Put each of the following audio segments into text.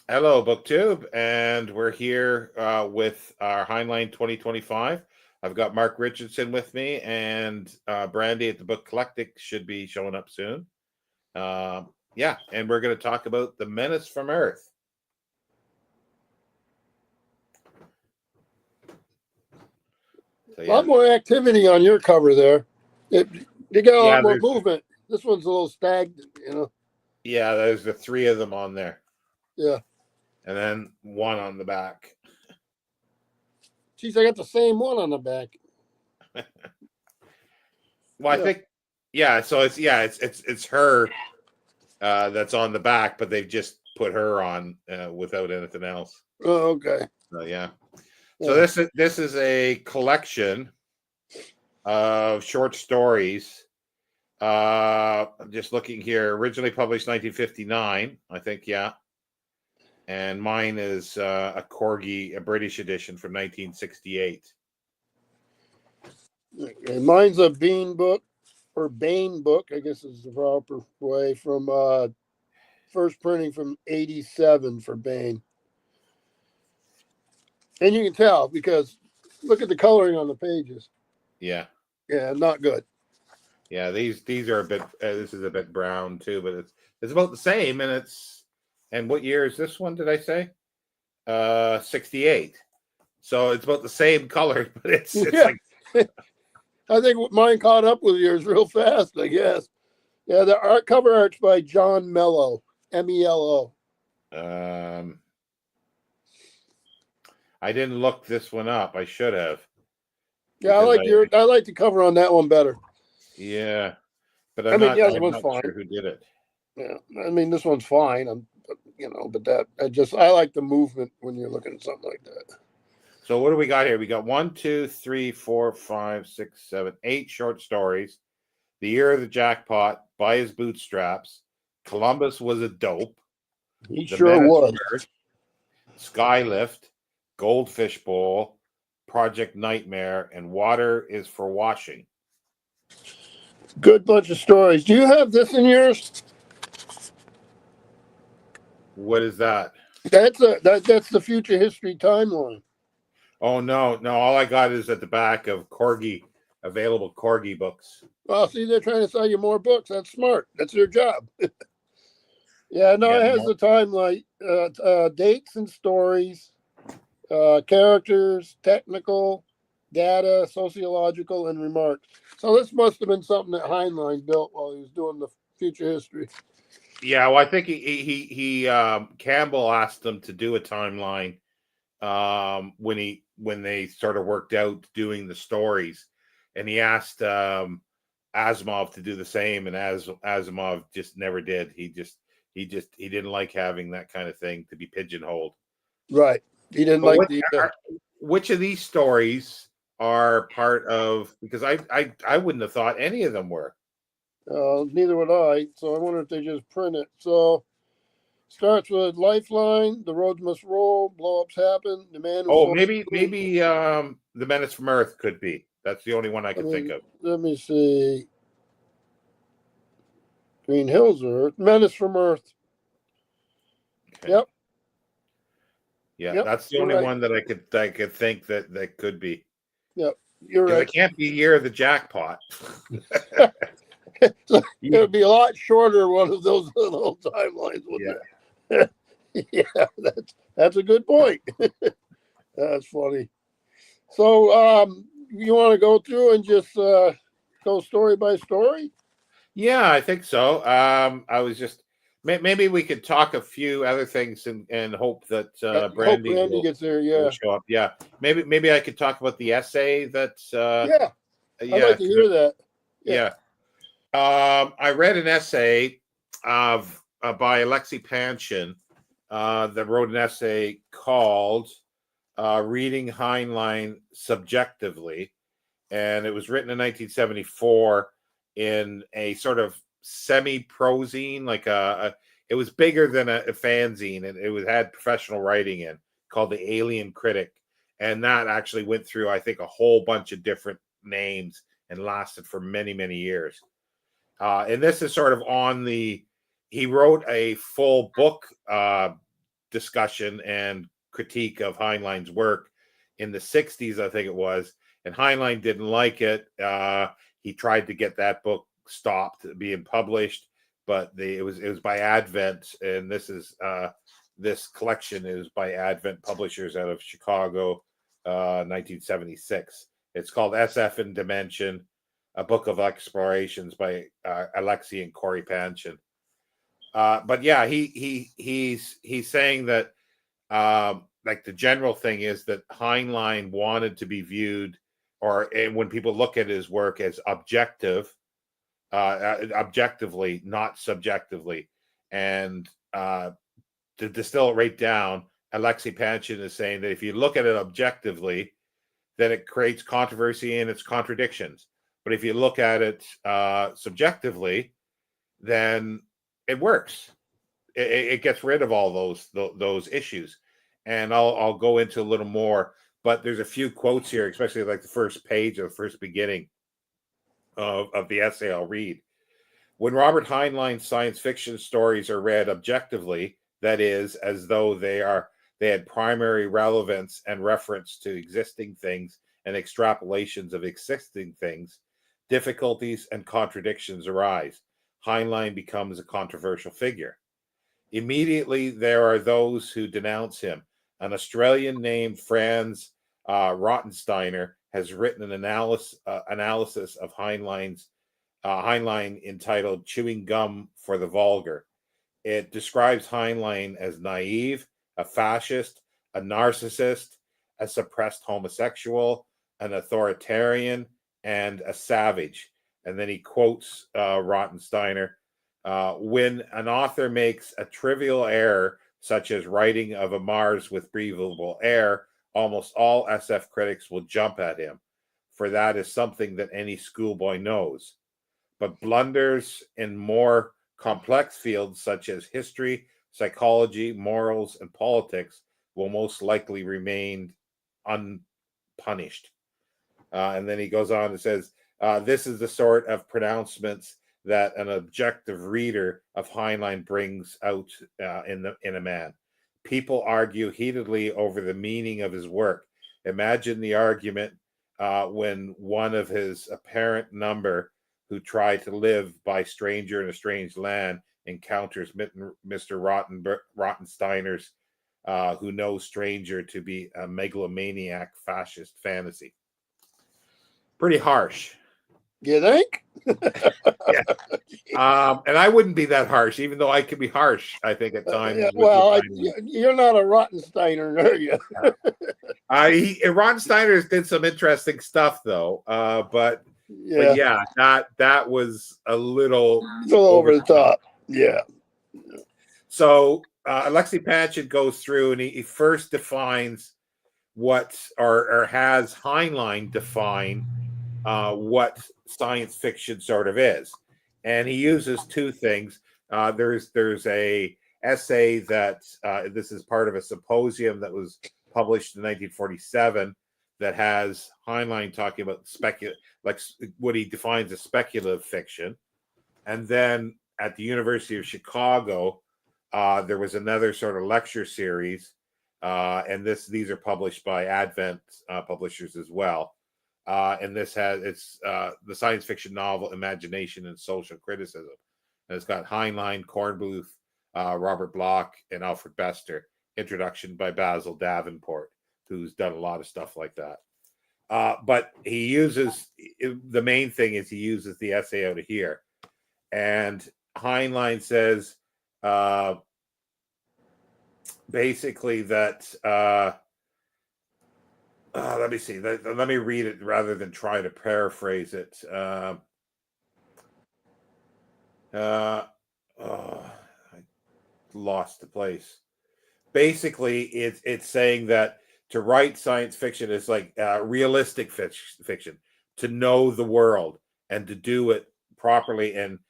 Hello, BookTube, and we're here with our Heinlein 2025. I've got Mark Richardson with me, and Brandy at the Book Collectic should be showing up soon. Yeah, and we're going to talk about The Menace from Earth. So, A lot yeah. more activity on your cover there. You got a lot Yeah, more movement. This one's a little stagnant. yeah, there's the three of them on there, Yeah. and then one on the back. Geez, I got the same one on the back. Well, I Yeah. think, yeah, so it's her that's on the back, but they've just put her on without anything else. Oh, okay. So, yeah. So Yeah. this is a collection of short stories. I'm just looking here. Originally published 1959, I think. Yeah, and mine is a Corgi, a British edition from 1968. Okay. Mine's a Bean book or Bane book, I guess is the proper way, from first printing from 87 for Bane. And you can tell because look at the coloring on the pages. Yeah, Yeah, not good. yeah. These are a bit. This is a bit brown too, but it's about the same. And what year is this one? Did I say? 68. So it's about the same color, but it's Yeah. like I think mine caught up with yours real fast, I guess. Yeah, the cover art's by John Mello, Melo. um I didn't look this one up. I should have Yeah, because I like the cover on that one better. yeah, but I mean, the other I'm one's not fine. sure who did it. Yeah, I mean, this one's fine. But that I like the movement when you're looking at something like that. So what do we got here? We got 1, 2, 3, 4, 5, 6, 7, 8 short stories. The Year of the Jackpot, By His Bootstraps, Columbus Was a Dope, He The sure Menace was. from Earth, Skylift, Goldfish Bowl, Project Nightmare, and Water is for Washing. Good bunch of stories. Do you have this in yours? What is that? That's the future history timeline. Oh no, all I got is at the back of Corgi, available Corgi books. Well, see, they're trying to sell you more books. That's smart. That's their job. Yeah, no, Yeah, it has no. the timeline, dates and stories, characters, technical, data, sociological, and remarks. So this must have been something that Heinlein built while he was doing the future history. Yeah, well, I think he Campbell asked them to do a timeline when they sort of worked out doing the stories, and he asked Asimov to do the same, and Asimov just never did. He didn't like having that kind of thing to be pigeonholed. Right. He didn't But like what the. which of these stories are part of? Because I wouldn't have thought any of them were. Neither would I. So I wonder if they just print it. So starts with Lifeline. The roads must roll. Blow-ups happen. The man who Oh, fought. maybe the Menace from Earth could be. That's the only one I could think of. Let me see. Green Hills Earth. Menace from Earth. Okay. Yep. Yeah, Yep. that's the You're only right. one that I could think that could be, Yep. You're because right. it can't be Year of the Jackpot. So it Yeah, would be a lot shorter one of those little timelines, wouldn't yeah. it? Yeah, that's a good point. That's funny. So you want to go through and just go story by story? Yeah, I think so. I was just maybe we could talk a few other things and hope that Hope Brandy Brandy gets there. will Yeah. show up. Yeah, maybe I could talk about the essay that Yeah. I'd yeah like to hear that. Yeah. yeah. I read an essay of by Alexi Panshin that wrote an essay called "Reading Heinlein Subjectively," and it was written in 1974 in a sort of semi-prozine, like it was bigger than a fanzine, and had professional writing in, called The Alien Critic, and that actually went through, I think, a whole bunch of different names and lasted for many years. And this is sort of on the. He wrote a full book discussion and critique of Heinlein's work in the 60s, I think it was, and Heinlein didn't like it. He tried to get that book stopped being published, but it was by Advent, and this collection is by Advent Publishers out of Chicago, 1976. It's called SF in Dimension, a book of explorations by Alexei and Corey Panshin. But yeah, he's saying that like the general thing is that Heinlein wanted to be viewed, and when people look at his work, as objectively, not subjectively. And to distill it right down, Alexei Panshin is saying that if you look at it objectively, then it creates controversy and its contradictions. But if you look at it subjectively, then it works. It gets rid of all those issues. And I'll go into a little more, but there's a few quotes here, especially like the first page of the first beginning of the essay I'll read. When Robert Heinlein's science fiction stories are read objectively, that is, as though they had primary relevance and reference to existing things and extrapolations of existing things, difficulties and contradictions arise. Heinlein becomes a controversial figure. Immediately, there are those who denounce him. An Australian named Franz Rottensteiner has written an analysis of Heinlein entitled Chewing Gum for the Vulgar. It describes Heinlein as naive, a fascist, a narcissist, a suppressed homosexual, an authoritarian, and a savage. And then he quotes Rottensteiner, when an author makes a trivial error, such as writing of a Mars with breathable air, almost all SF critics will jump at him, for that is something that any schoolboy knows. But blunders in more complex fields such as history, psychology, morals, and politics will most likely remain unpunished. And then he goes on and says, this is the sort of pronouncements that an objective reader of Heinlein brings out in a man. People argue heatedly over the meaning of his work. Imagine the argument when one of his apparent number who try to live by stranger in a strange land encounters Mr. Rottensteiner's who knows stranger to be a megalomaniac fascist fantasy. Pretty harsh. You think? Yeah. And I wouldn't be that harsh, even though I can be harsh, I think, at times. You're not a Rottensteiner, are you? Rottensteiner did some interesting stuff, though. But yeah, that was a little over the top. Yeah. So Alexei Panshin goes through and he first defines what, or has Heinlein define what science fiction sort of is, and he uses two things. There's a essay that this is part of a symposium that was published in 1947 that has Heinlein talking about like what he defines as speculative fiction, and then at the University of Chicago there was another sort of lecture series, and these are published by Advent Publishers as well. And this has the science fiction novel Imagination and Social Criticism. And it's got Heinlein, Kornbluth, Robert Bloch, and Alfred Bester. Introduction by Basil Davenport, who's done a lot of stuff like that. But he uses, the main thing is he uses the essay out of here. And Heinlein says basically that let me see. Let me read it rather than try to paraphrase it. I lost the place. Basically, it's saying that to write science fiction is like realistic fiction, to know the world and to do it properly. And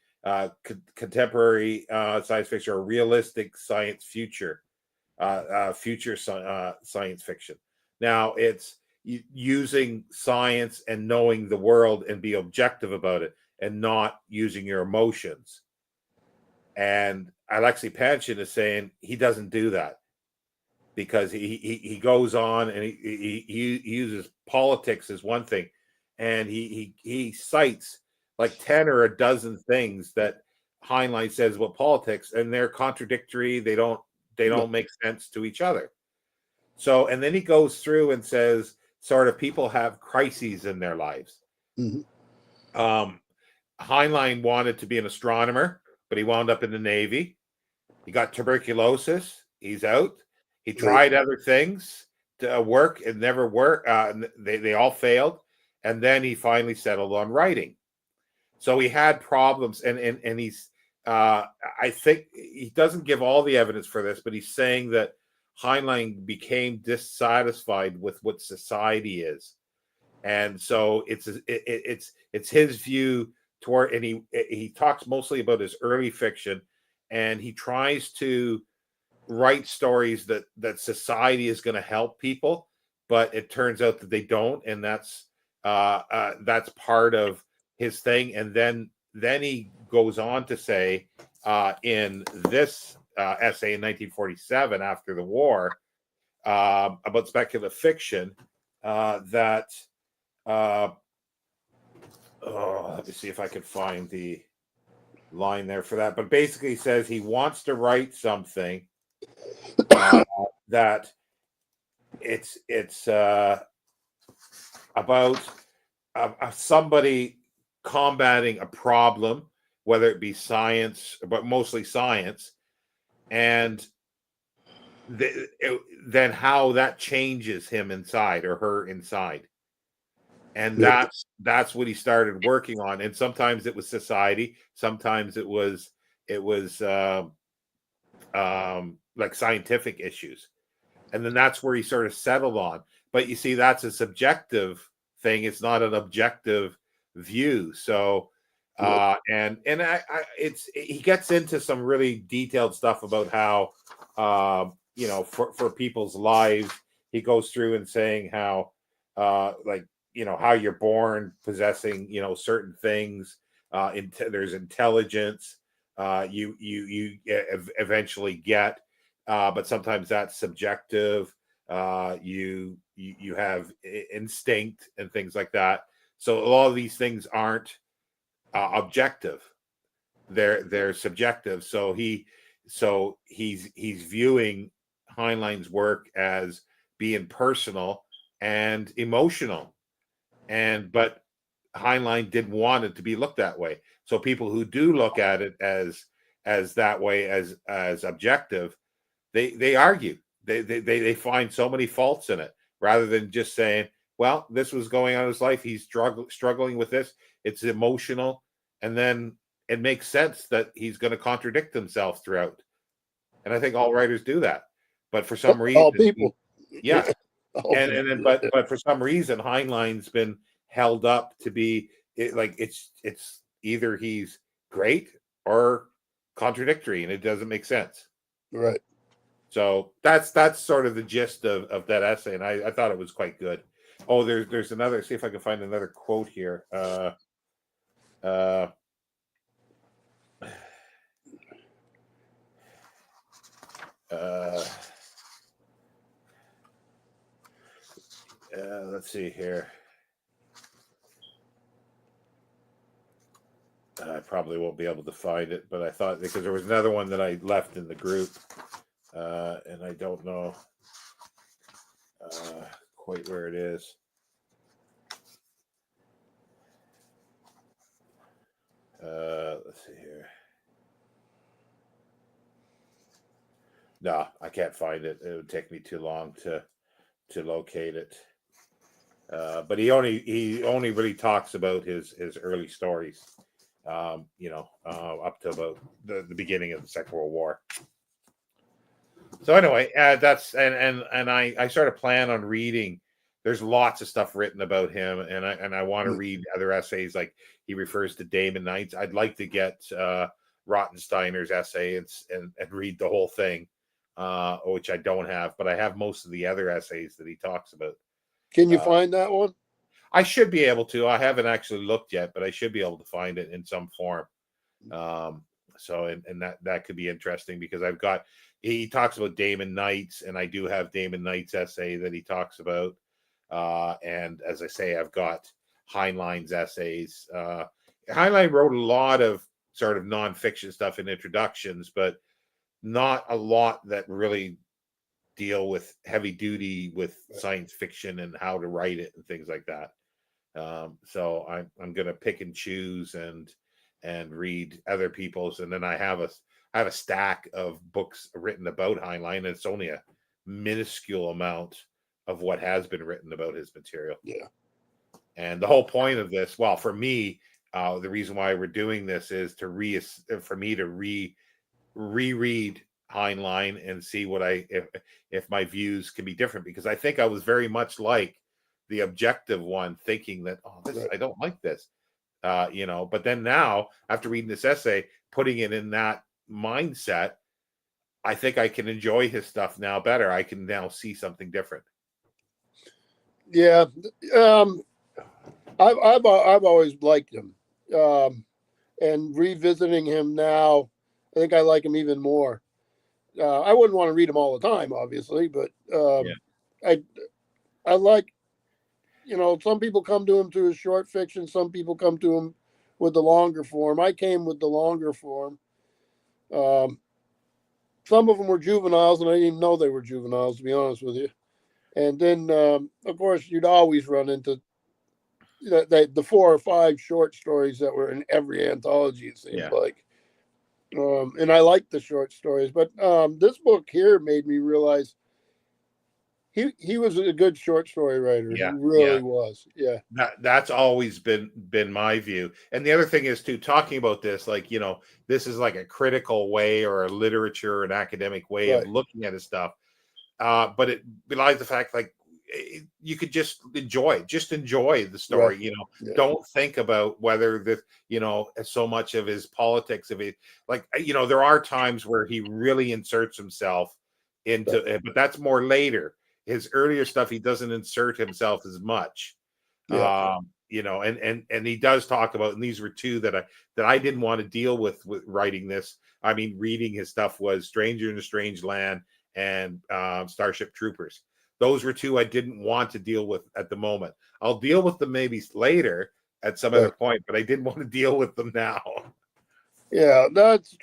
contemporary science fiction or realistic science future science fiction. Now, it's using science and knowing the world and be objective about it and not using your emotions. And Alexei Panshin is saying he doesn't do that. because he goes on and he uses politics as one thing, and he cites like 10 or a dozen things that Heinlein says about politics, and they're contradictory. They don't make sense to each other. So, and then he goes through and says, sort of, people have crises in their lives. Heinlein wanted to be an astronomer, but he wound up in the Navy. He got tuberculosis. He's out. He tried other things to work. It never worked. They all failed. And then he finally settled on writing. So he had problems. And he's, I think he doesn't give all the evidence for this, but he's saying that Heinlein became dissatisfied with what society is. And so it's his view toward, and he talks mostly about his early fiction, and he tries to write stories that society is going to help people, but it turns out that they don't, and that's part of his thing. And then he goes on to say in this essay in 1947, after the war, about speculative fiction, that let me see if I can find the line there for that. But basically, he says he wants to write something that it's about somebody combating a problem, whether it be science, but mostly science, and then how that changes him inside or her inside. And that's what he started working on. And sometimes it was society, sometimes it was like scientific issues. And then that's where he sort of settled on. But you see, that's a subjective thing. It's not an objective view. So and he gets into some really detailed stuff about how for people's lives. He goes through and saying how how you're born possessing certain things, there's intelligence you eventually get, but sometimes that's subjective. You have instinct and things like that. So a lot of these things aren't objective, they're subjective. So he's viewing Heinlein's work as being personal and emotional, but Heinlein didn't want it to be looked that way. So people who do look at it as that way, as objective, they argue. They find so many faults in it, rather than just saying, well, this was going on in his life, he's struggling with this, it's emotional, and then it makes sense that he's going to contradict himself throughout. And I think all writers do that. But for some reason, all people, but for some reason, Heinlein's been held up to be it's either he's great or contradictory, and it doesn't make sense. Right. So that's sort of the gist of that essay, and I thought it was quite good. Oh, there's another. See if I can find another quote here. Let's see here. I probably won't be able to find it, but I thought, because there was another one that I left in the group, and I don't know quite where it is. Let's see here. No, I can't find it. It would take me too long to locate it. But he only really talks about his early stories, up to about the beginning of the Second World War. So anyway, that's and I sort of plan on reading. There's lots of stuff written about him, and I want to read other essays. Like, he refers to Damon Knights. I'd like to get Rottensteiner's essay and read the whole thing, which I don't have, but I have most of the other essays that he talks about. Can you find that one? I should be able to. I haven't actually looked yet, but I should be able to find it in some form. So that could be interesting, because I've got he talks about Damon Knight's, and I do have Damon Knight's essay that he talks about. And as I say, I've got Heinlein's essays. Heinlein wrote a lot of sort of nonfiction stuff in introductions, but not a lot that really deal with heavy duty with science fiction and how to write it and things like that. So I'm going to pick and choose and read other people's, and then I have a stack of books written about Heinlein, and it's only a minuscule amount of what has been written about his material. Yeah. And the whole point of this, well, for me, the reason why we're doing this is for me to reread Heinlein and see what if my views can be different, because I think I was very much like the objective one, thinking that I don't like this, but then now after reading this essay, putting it in that mindset, I think I can enjoy his stuff now better. I can now see something different. Yeah. I've always liked him, and revisiting him now, I think I like him even more. I wouldn't want to read him all the time, obviously, but I like, some people come to him through his short fiction. Some people come to him with the longer form. I came with the longer form. Some of them were juveniles, and I didn't even know they were juveniles, to be honest with you. And then, of course, you'd always run into the 4 or 5 short stories that were in every anthology, it seemed like. And I liked the short stories, but this book here made me realize he was a good short story writer. Yeah, he really was. Yeah, that's always been my view. And the other thing is too, talking about this, like, this is like a critical way or a literature, an academic way of looking at his stuff. But it belies the fact, like, you could just enjoy the story. Don't think about whether so much of his politics of it, like, there are times where he really inserts himself into it, but that's more later. His earlier stuff, he doesn't insert himself as much. And he does talk about, and these were 2 that I didn't want to deal with writing this. I mean, reading his stuff was Stranger in a Strange Land and Starship Troopers. Those were 2 I didn't want to deal with at the moment. I'll deal with them maybe later at some other point, but I didn't want to deal with them now. Yeah, that's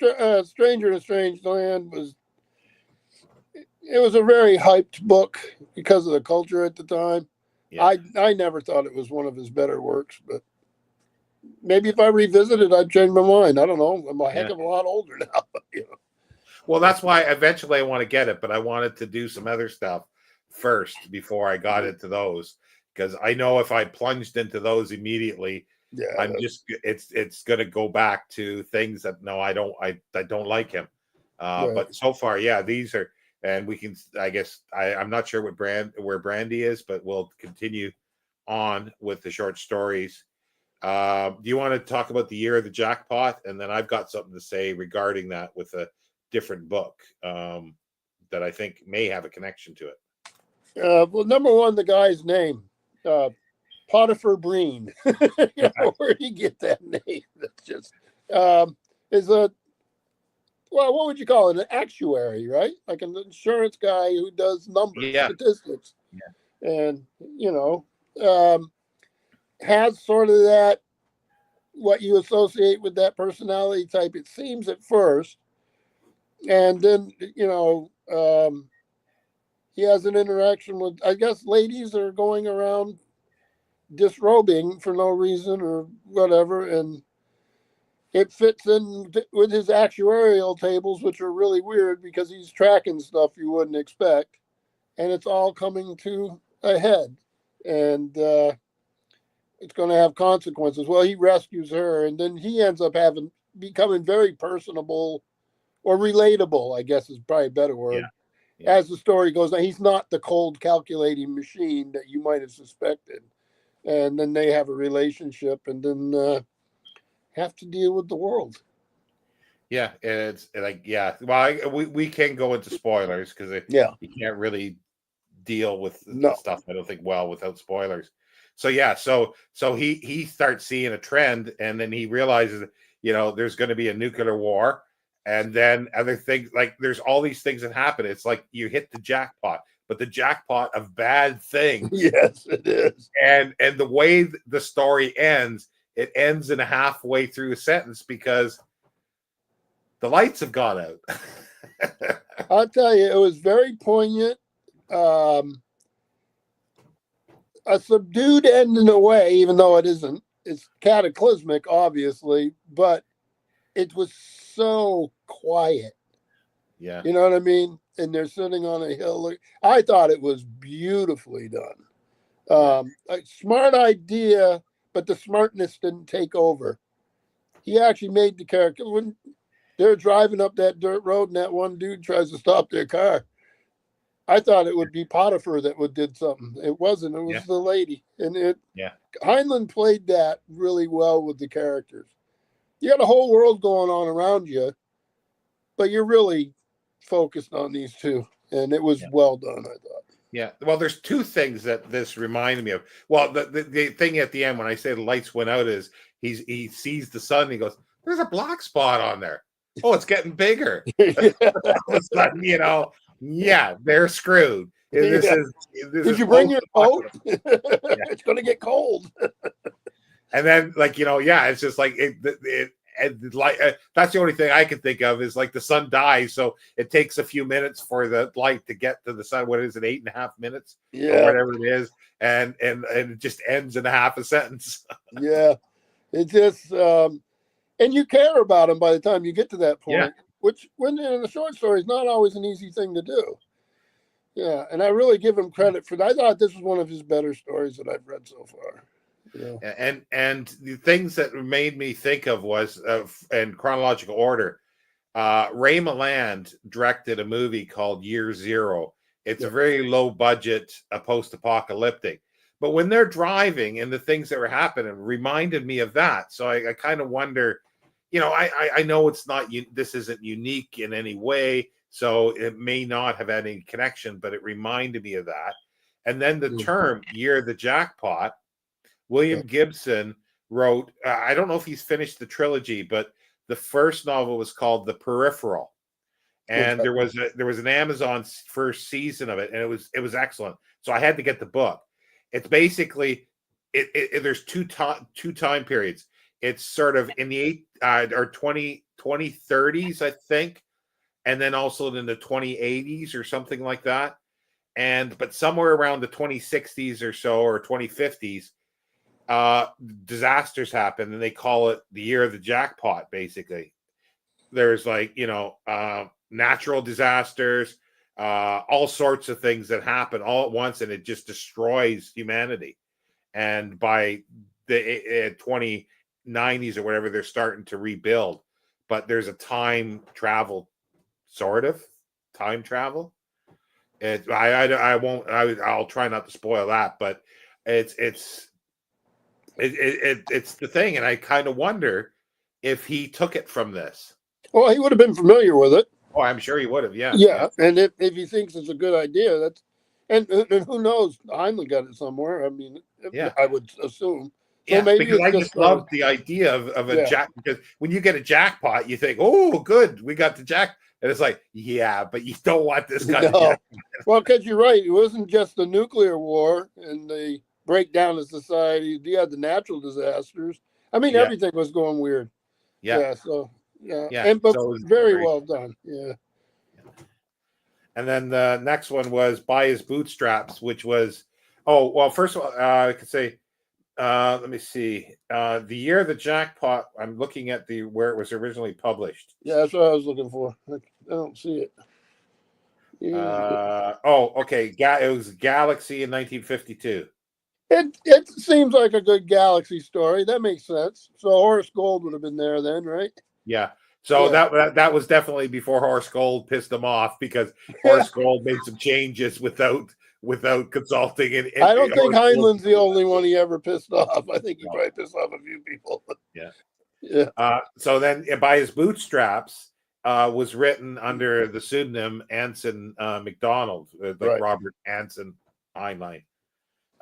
Stranger in a Strange Land it was a very hyped book because of the culture at the time. Yeah. I never thought it was one of his better works, but maybe if I revisit it, I'd change my mind. I don't know. I'm a heck of a lot older now. Well, that's why eventually I want to get it, but I wanted to do some other stuff first before I got into those, because I know if I plunged into those immediately, it's going to go back to things that I don't like him. But so far, these are. And we can, I guess, I'm not sure where Brandy is, but we'll continue on with the short stories. Do you want to talk about the year of the jackpot? And then I've got something to say regarding that with a different book that I think may have a connection to it. Well, number one, the guy's name, Potiphar Breen. Where do you get that name? That's just is a. Well, what would you call it? An actuary, right? Like an insurance guy who does numbers, statistics. Yeah. And, has sort of that, what you associate with that personality type, it seems at first. And then, he has an interaction with, I guess, ladies are going around disrobing for no reason or whatever. And it fits in with his actuarial tables, which are really weird because he's tracking stuff you wouldn't expect, and it's all coming to a head, and it's going to have consequences. Well, he rescues her, and then he ends up becoming very personable or relatable, I guess is probably a better word. Yeah. As the story goes on, he's not the cold calculating machine that you might have suspected, and then they have a relationship, and then have to deal with the world. Yeah, it's like, well, we can go into spoilers because you can't really deal with the stuff, I don't think, without spoilers. So so he starts seeing a trend, and then he realizes there's going to be a nuclear war, And then other things, like there's all these things that happen. It's like you hit the jackpot, but the jackpot of bad things. Yes, it is. And the way the story ends, it ends in a halfway through a sentence because the lights have gone out. I'll tell you, it was very poignant. A subdued end in a way, even though it isn't. It's cataclysmic, obviously, but it was so quiet. Yeah. You know what I mean? And they're sitting on a hill. I thought it was beautifully done. A smart idea, but the smartness didn't take over. He actually made the character when they're driving up that dirt road and that one dude tries to stop their car. I thought it would be Potiphar that would did something. It wasn't. It was the lady, and Heinlein played that really well with the characters. You got a whole world going on around you, but you're really focused on these two, and it was well done, I thought. Yeah. Well, there's two things that this reminded me of. Well, the thing at the end when I say the lights went out is he sees the sun and he goes, "There's a black spot on there. Oh, it's getting bigger." All of a sudden, they're screwed. This Did you bring your coat? It's going to get cold. And then, it's just like that's the only thing I can think of is like the sun dies, so it takes a few minutes for the light to get to the sun. What is it, 8.5 minutes, or whatever it is, and it just ends in a half a sentence. Yeah, it just and you care about them by the time you get to that point, which when in a short story is not always an easy thing to do. Yeah, and I really give him credit for that. I thought this was one of his better stories that I've read so far. Yeah. And the things that made me think of was in chronological order. Ray Milland directed a movie called Year Zero. It's a very low budget, post-apocalyptic. But when they're driving and the things that were happening reminded me of that. So I kind of wonder, I know it's not, this isn't unique in any way, so it may not have any connection, but it reminded me of that. And then the term Year of the Jackpot, William Gibson wrote, I don't know if he's finished the trilogy, but the first novel was called The Peripheral. And there was an Amazon first season of it, and it was excellent. So I had to get the book. It's basically there's two time periods. It's sort of in the 2030s, I think, and then also in the 2080s or something like that. But somewhere around the 2060s or so, or 2050s, disasters happen, and they call it the Year of the Jackpot. Basically, there's natural disasters, all sorts of things that happen all at once, and it just destroys humanity. And by the 2090s or whatever, they're starting to rebuild, but there's a time travel, time travel. I'll try not to spoil that, but it's the thing, and I kind of wonder if he took it from this. Well, he would have been familiar with it. Oh, I'm sure he would have. Yeah. And if he thinks it's a good idea, and who knows? Heinlein got it somewhere. I mean, I would assume. So maybe because I just love the idea of a jack, because when you get a jackpot, you think, "Oh, good, we got the jack," and it's like, but you don't want this kind of jackpot. Well, because you're right, it wasn't just the nuclear war and the breakdown of society. You had the natural disasters. I mean, everything was going weird. But very well done. Yeah. And then the next one was By His Bootstraps, which was, first of all, I could say, let me see, the Year of the Jackpot. I'm looking at where it was originally published. Yeah, that's what I was looking for. I don't see it. Okay. It was Galaxy in 1952. It seems like a good Galaxy story. That makes sense. So Horace Gold would have been there then, right? Yeah. So that was definitely before Horace Gold pissed him off, because Horace Gold made some changes without consulting. And I don't think Heinlein's the only one he ever pissed off. I think he probably pissed off a few people. Yeah. So then By His Bootstraps was written under the pseudonym Anson McDonald, Robert Anson Heinlein.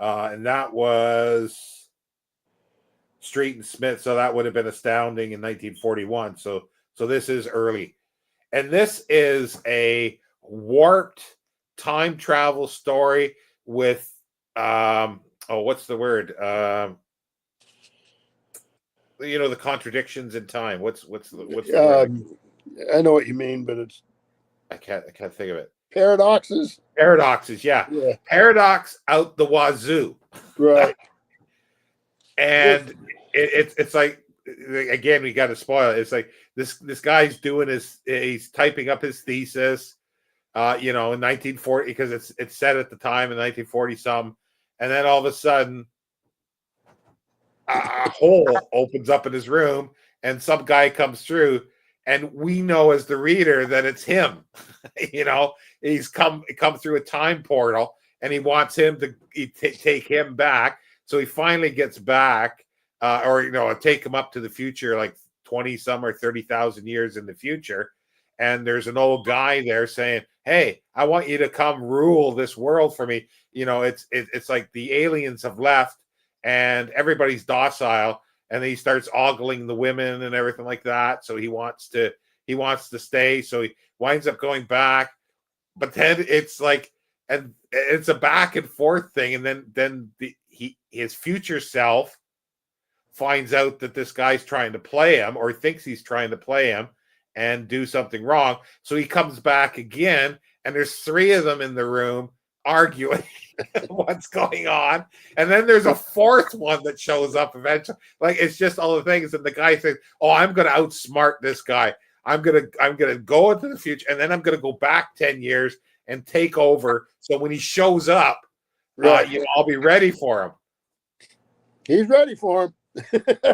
And that was Street and Smith. So that would have been Astounding in 1941. So this is early. And this is a warped time travel story with what's the word? The contradictions in time. What's the word? I know what you mean, but it's I can't think of it. paradoxes. Paradoxes, yeah. Yeah. Paradox out the wazoo. Right. And it's like, again, we got to spoil it. It's like this guy's doing he's typing up his thesis, in 1940, because it's set at the time in 1940 something, and then all of a sudden a hole opens up in his room and some guy comes through, and we know as the reader that it's him. He's come through a time portal, and he wants him to take him back. So he finally gets back, take him up to the future, like 20 some or 30,000 years in the future. And there's an old guy there saying, "Hey, I want you to come rule this world for me." It's like the aliens have left and everybody's docile, and then he starts ogling the women and everything like that. So he wants to stay. So he winds up going back, but then it's like, and it's a back and forth thing. And then his future self finds out that this guy's trying to play him, or thinks he's trying to play him and do something wrong. So he comes back again, and there's three of them in the room arguing what's going on. And then there's a fourth one that shows up eventually. Like, it's just all the things. And the guy says, "Oh, I'm going to outsmart this guy. I'm going to go into the future, and then I'm going to go back 10 years and take over. So when he shows up, Right. I'll be ready for him." He's ready for him.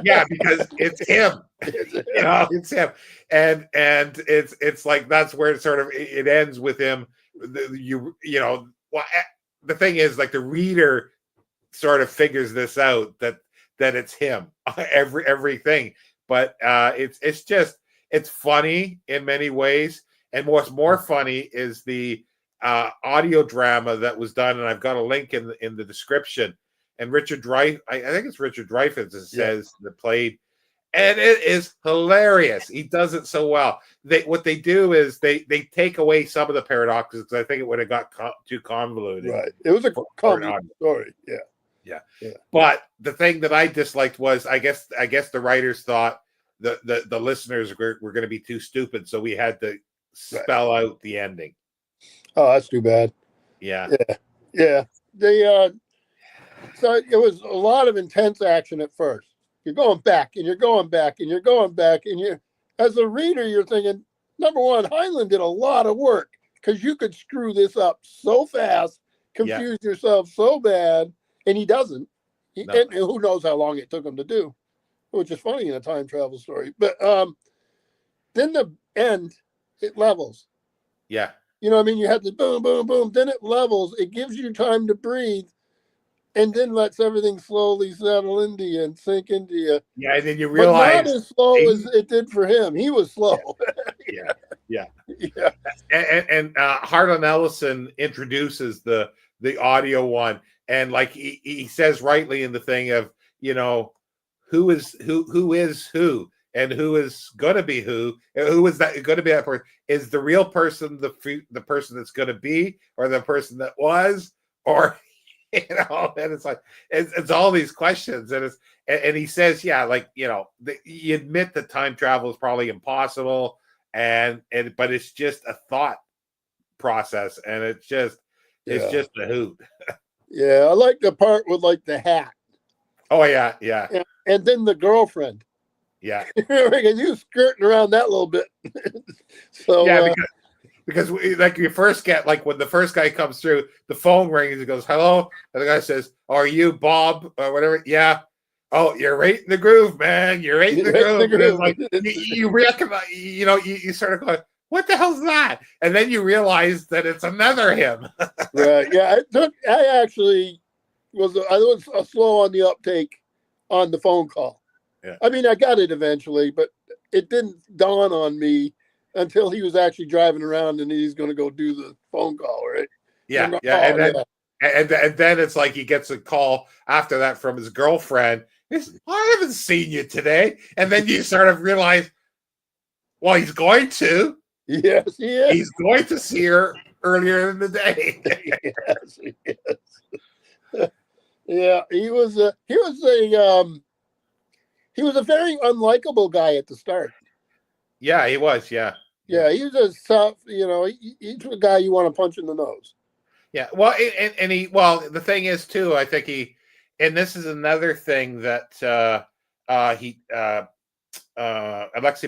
Yeah, because it's him. It's him. And it's like, that's where it ends with him. The thing is, like, the reader sort of figures this out, that it's him, everything. But it's funny in many ways. And what's more funny is the audio drama that was done, and I've got a link in the description. And Richard Dreyfuss, I think it's Richard Dreyfuss, that played, and it is hilarious. He does it so well. What they do is they take away some of the paradoxes, because I think it would have got too convoluted. Right. It was a convoluted story. Yeah. But the thing that I disliked was, I guess the writers thought the listeners were going to be too stupid, so we had to spell out the ending. Oh, that's too bad. Yeah. So it was a lot of intense action at first. You're going back, and you're going back, and you're going back, and as a reader, you're thinking, number one, Heinlein did a lot of work, because you could screw this up so fast, confuse yourself so bad, and he doesn't. And who knows how long it took him to do, which is funny in a time travel story. But then the end, it levels. Yeah. You know what I mean? You had the boom, boom, boom. Then it levels. It gives you time to breathe, and then lets everything slowly settle into you and sink into you. Yeah, and then you realize, but not as slow as it did for him. He was slow. Yeah. And Harlan Ellison introduces the audio one, and like he says rightly in the thing of, who is who, and who is going to be who is that going to be that person? Is the real person the person that's going to be, or the person that was, or and it's like, it's all these questions, and he says, you admit that time travel is probably impossible, but it's just a thought process, and it's just a hoot. Yeah, I like the part with like the hat. Oh yeah. And then the girlfriend. Yeah. Because you skirting around that a little bit. So yeah, because like you first get, like, when the first guy comes through, the phone rings, he goes, "Hello," and the guy says, "Are you Bob?" or whatever. Yeah. "Oh, you're right in the groove, man. You're right in the groove." Like, you recognize, you sort of go, "What the hell's that?" And then you realize that it's another him. Right. Yeah. I actually was slow on the uptake on the phone call. Yeah. I mean, I got it eventually, but it didn't dawn on me until he was actually driving around and he's going to go do the phone call, right? Yeah, Going, and then it's like he gets a call after that from his girlfriend. He says, "I haven't seen you today," and then you sort of realize, well, he's going to. Yes, he is. He's going to see her earlier in the day. Yes, he is. Yeah, he was a very unlikable guy at the start. Yeah, he was. Yeah. Yeah, he was a soft, he's a guy you want to punch in the nose. Yeah. Well, and the thing is too, I think and this is another thing that Alexei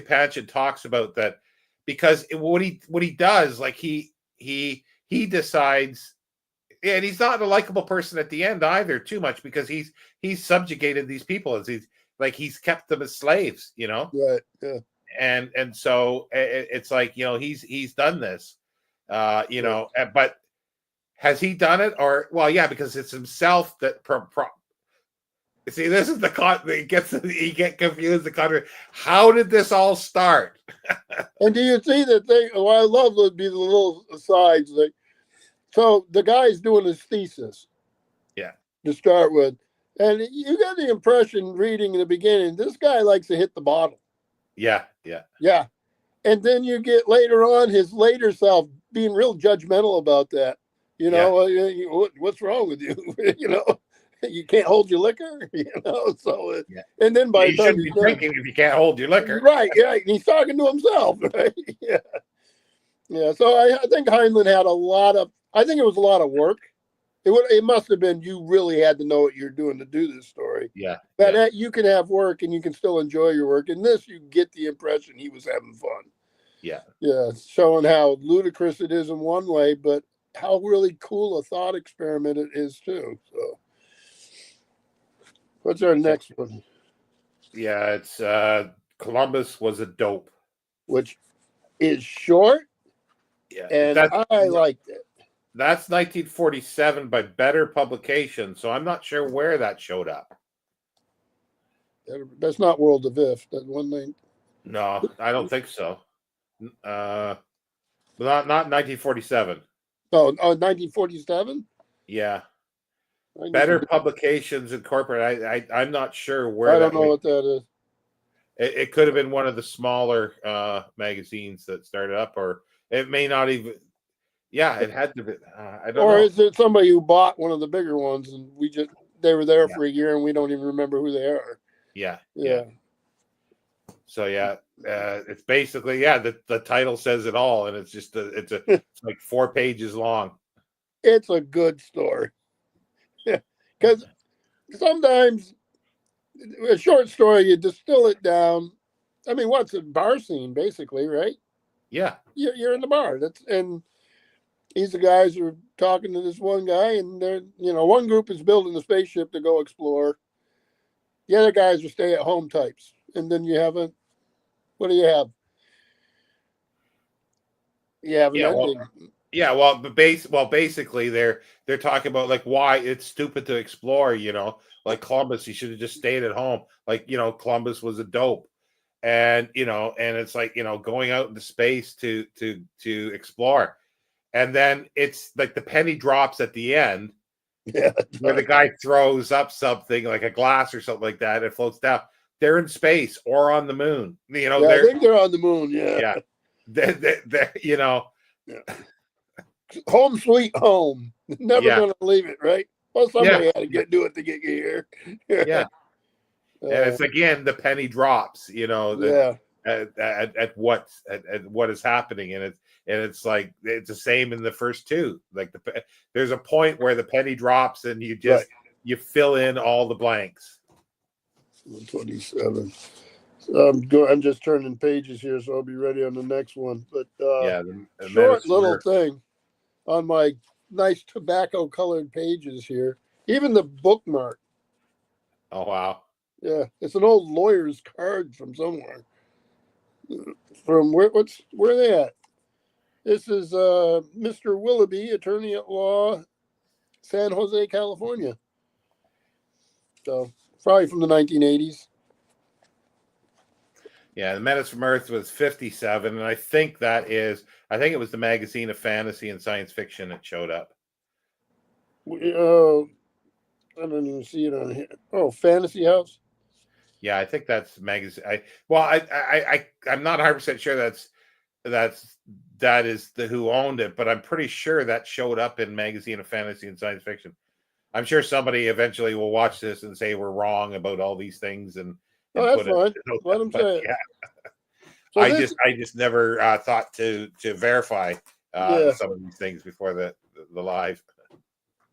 Panshin talks about, that because what he does, like he decides, and he's not a likable person at the end either too much, because he's subjugated these people, as he's kept them as slaves, Right. Yeah. and so it's like, he's done this, but has he done it? Or, well, yeah, because it's himself that see, this is he get confused. How did this all start? And do you see that thing? Well, I love those be the little asides. So the guy's doing his thesis. Yeah. To start with, and you get the impression reading in the beginning, this guy likes to hit the bottle. Yeah. Yeah. And then you get later on his later self being real judgmental about that. What's wrong with you? You can't hold your liquor. So Yeah. and then by You the time shouldn't be drinking if you can't hold your liquor. right? Yeah, and he's talking to himself, right? Yeah. So I think Heinlein had I think it was a lot of work. It must have been, you really had to know what you're doing to do this story. Yeah. But you can have work and you can still enjoy your work. In this, you get the impression he was having fun. Yeah. Yeah, showing how ludicrous it is in one way, but how really cool a thought experiment it is too. So, what's our next one? Yeah, it's Columbus was a dope, which is short, yeah, and I liked it. That's 1947 by Better Publication, so I'm not sure where that showed up. That's not World of If. That one thing. No, I don't think so. Not 1947. Oh, 1947? Yeah. Better Publications Incorporated. I'm not sure where. I don't know what that is. It could have been one of the smaller magazines that started up, or it may not even. Yeah, it had to be. I don't know. Or is it somebody who bought one of the bigger ones and they were there for a year and we don't even remember who they are? Yeah. So it's basically, the title says it all, and it's just it's like 4 pages long. It's a good story. Because sometimes a short story, you distill it down. I mean, what's a bar scene, basically, right? Yeah. You're in the bar. And these are guys who are talking to this one guy, and they're, one group is building a spaceship to go explore. The other guys are stay-at-home types. And then you have what do you have? You have an ending. Basically they're talking about like why it's stupid to explore, like Columbus, he should have just stayed at home. Like, Columbus was a dope. And and it's like, going out into space to explore. And then it's like the penny drops at the end, where the guy throws up something like a glass or something like that, it floats down. They're in space or on the moon. I think they're on the moon. Yeah. Home sweet home. Never gonna leave it, right? Well, somebody had to do it to get you here. Yeah. And it's again the penny drops, at what is happening, and it's like it's the same in the first two. Like there's a point where the penny drops, and you just you fill in all the blanks. 27. I'm just turning pages here, so I'll be ready on the next one. But the short little thing on my nice tobacco colored pages here. Even the bookmark. Oh wow. Yeah, it's an old lawyer's card from somewhere. From where are they at? This is Mr. Willoughby, attorney at law, San Jose, California. So probably from the 1980s. Yeah, the Menace from Earth was 57, and I think it was the magazine of fantasy and science fiction that showed up. I don't even see it on here. Oh, Fantasy House. Yeah, I think that's magazine. I'm not 100% sure that's that is who owned it, but I'm pretty sure that showed up in Magazine of Fantasy and Science Fiction. I'm sure somebody eventually will watch this and say we're wrong about all these things and that's put it. fine. Let them say it. Yeah, So I just never thought to verify some of these things before the live.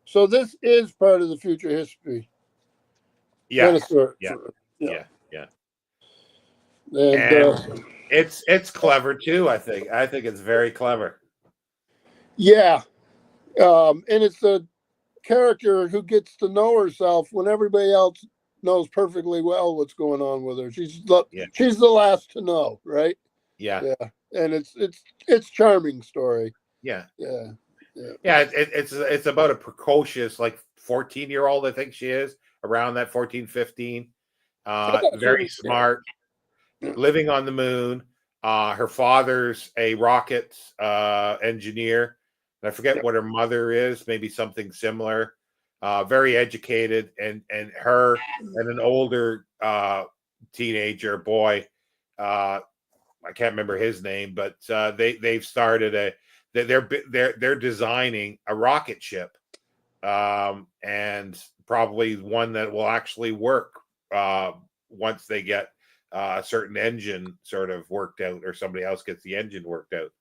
So this is part of the future history. Yeah, yeah. And it's clever too. I think it's very clever. Yeah, and it's a character who gets to know herself when everybody else knows perfectly well what's going on with her. She's the last to know, right? Yeah. And it's charming story. Yeah. It's about a precocious, like 14-year-old, I think she is, around that 14, 15. Very smart, living on the moon. Her father's a rocket engineer. And I forget what her mother is, maybe something similar. Very educated, and her and an older teenager boy, I can't remember his name, but they've started they're designing a rocket ship, and probably one that will actually work once they get a certain engine sort of worked out, or somebody else gets the engine worked out.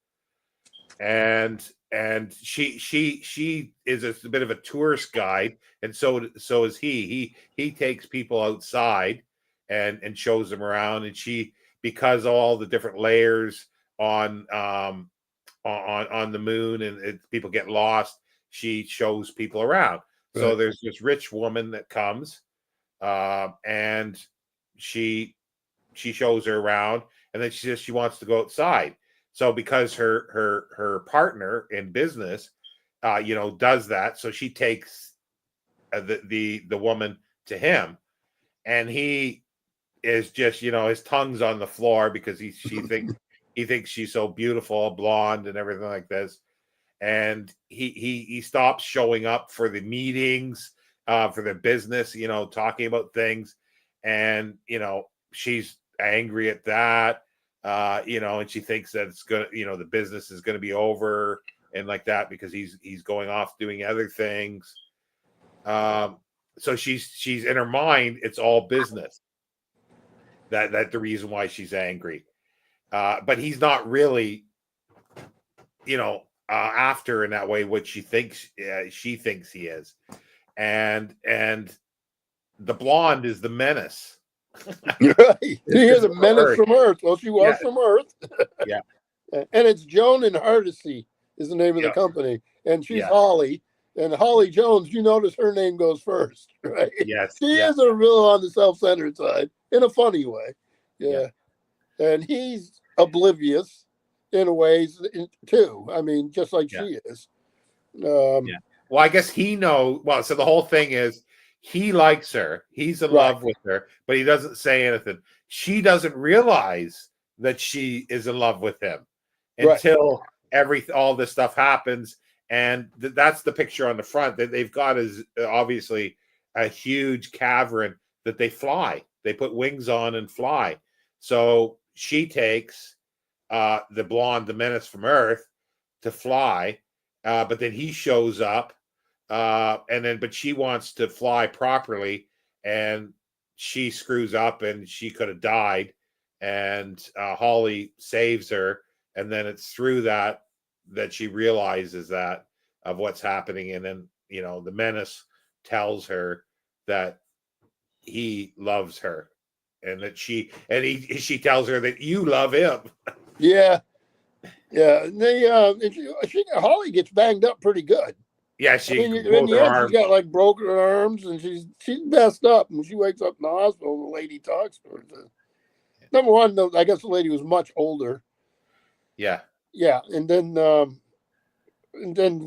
And she is a bit of a tourist guide, and so is he. He takes people outside and shows them around, and she, because of all the different layers on the moon, and people get lost, she shows people around. Right. So there's this rich woman that comes, and she shows her around, and then she says she wants to go outside. So because her partner in business, does that, so she takes the woman to him, and he is just, his tongue's on the floor because he thinks she's so beautiful, blonde, and everything like this. And he stops showing up for the meetings, for the business, talking about things, and she's angry at that. And she thinks that it's gonna, the business is gonna be over and like that, because he's going off doing other things. So she's in her mind, it's all business. That the reason why she's angry. But he's not really, after in that way what she thinks he is. And the blonde is the Menace. Right. He is a Menace from Earth. Well, she was from Earth. Yeah. And it's Joan and Hardesty is the name of the company. And she's Holly. And Holly Jones, you notice her name goes first, right? Yes. She is a real on the self-centered side in a funny way. Yeah. And he's oblivious in a ways too. I mean, just like she is. Well, I guess he knows. Well, so the whole thing is, he likes her. He's in love with her, but he doesn't say anything. She doesn't realize that she is in love with him until all this stuff happens. And that's the picture on the front that they've got, is obviously a huge cavern that they fly. They put wings on and fly. So she takes the blonde, the Menace from Earth, to fly, but then he shows up. But she wants to fly properly, and she screws up, and she could have died, and Holly saves her, and then it's through that she realizes that of what's happening, and then the Menace tells her that he loves her, and that she tells her that you love him. Yeah. Holly gets banged up pretty good. Yeah, in the end, she's got like broken arms, and she's messed up. And she wakes up in the hospital, the lady talks to her. Number one, I guess the lady was much older. Yeah. Yeah, and then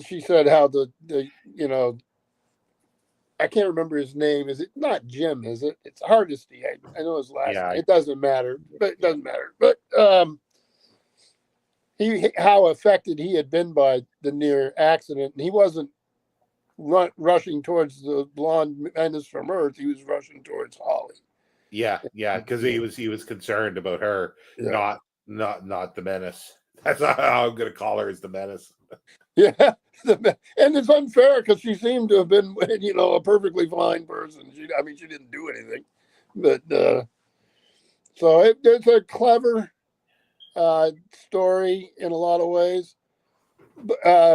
she said how the I can't remember his name. Is it not Jim? Is it? It's Hardesty. I know his last name. It doesn't matter, but it doesn't matter. But how affected he had been by the near accident, and he wasn't rushing towards the blonde Menace from Earth. He was rushing towards Holly. Yeah, because he was concerned about her, not the Menace. That's how I'm going to call her, is the Menace. Yeah, and it's unfair because she seemed to have been, a perfectly fine person. She didn't do anything, but so it's a clever story in a lot of ways.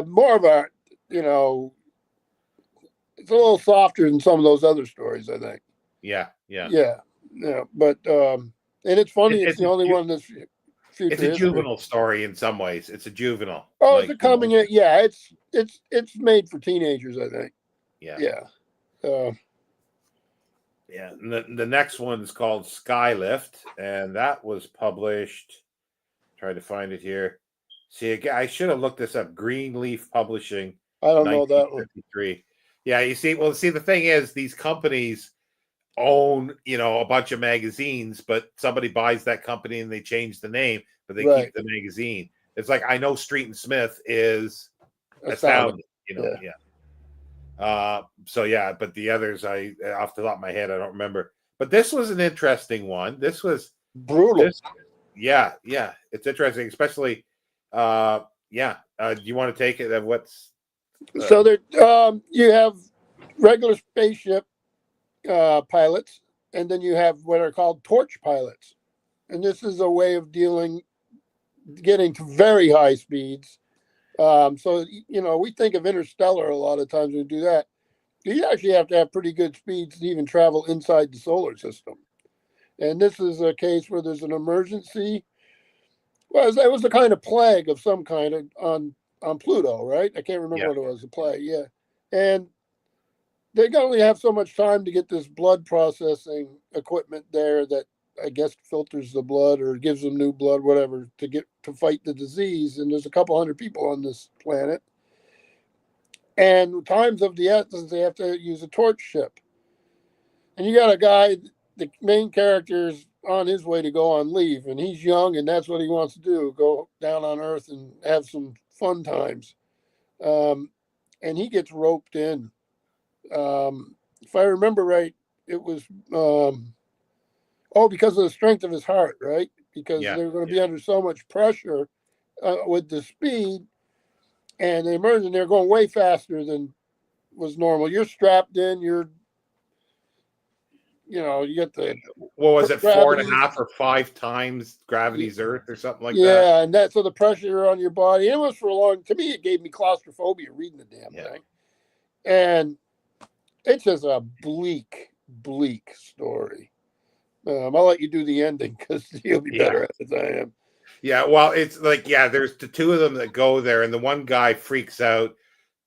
More of a, it's a little softer than some of those other stories, I think. Yeah. Yeah, but and it's funny. It's It's the only one that's it's future a history. juvenile story in some ways. It's a juvenile. Oh, it's Like, a coming in. Yeah, it's made for teenagers, I think. yeah. Yeah. Yeah. And the next one is called Skylift, and that was published. Try to find it here. See, I should have looked this up. Greenleaf Publishing, I don't know that one. 1953. Yeah, you see, the thing is, these companies own, a bunch of magazines, but somebody buys that company and they change the name, but they Right. keep the magazine. It's like, I know Street and Smith is Astounding. Astounding, yeah. So yeah, but the others, off the top of my head, I don't remember. But this was an interesting one. This was Brutal. yeah, it's interesting, especially do you want to take it? What's So there, you have regular spaceship pilots, and then you have what are called torch pilots, and this is a way of getting to very high speeds. So we think of interstellar a lot of times when we do that. You actually have to have pretty good speeds to even travel inside the solar system. And this is a case where there's an emergency. Well, it was a kind of plague of some kind on Pluto, right? I can't remember what it was, a plague, yeah. And they only have so much time to get this blood processing equipment there that I guess filters the blood or gives them new blood, whatever, to fight the disease. And there's a couple hundred people on this planet. And times of the essence, they have to use a torch ship. And you got a guy, the main character is on his way to go on leave, and he's young, and that's what he wants to do: go down on Earth and have some fun times. And he gets roped in. If I remember right, it was because of the strength of his heart, right? Because they're going to be under so much pressure with the speed and the immersion. They're going way faster than was normal. You're strapped in. You get the what was it, gravity. 4.5 or 5 times gravity's Earth or something like that? Yeah, and so the pressure on your body. It was to me, it gave me claustrophobia reading the damn thing. And it's just a bleak story. I'll let you do the ending because you'll be better at it than I am. Yeah, well, it's like, there's the two of them that go there, and the one guy freaks out,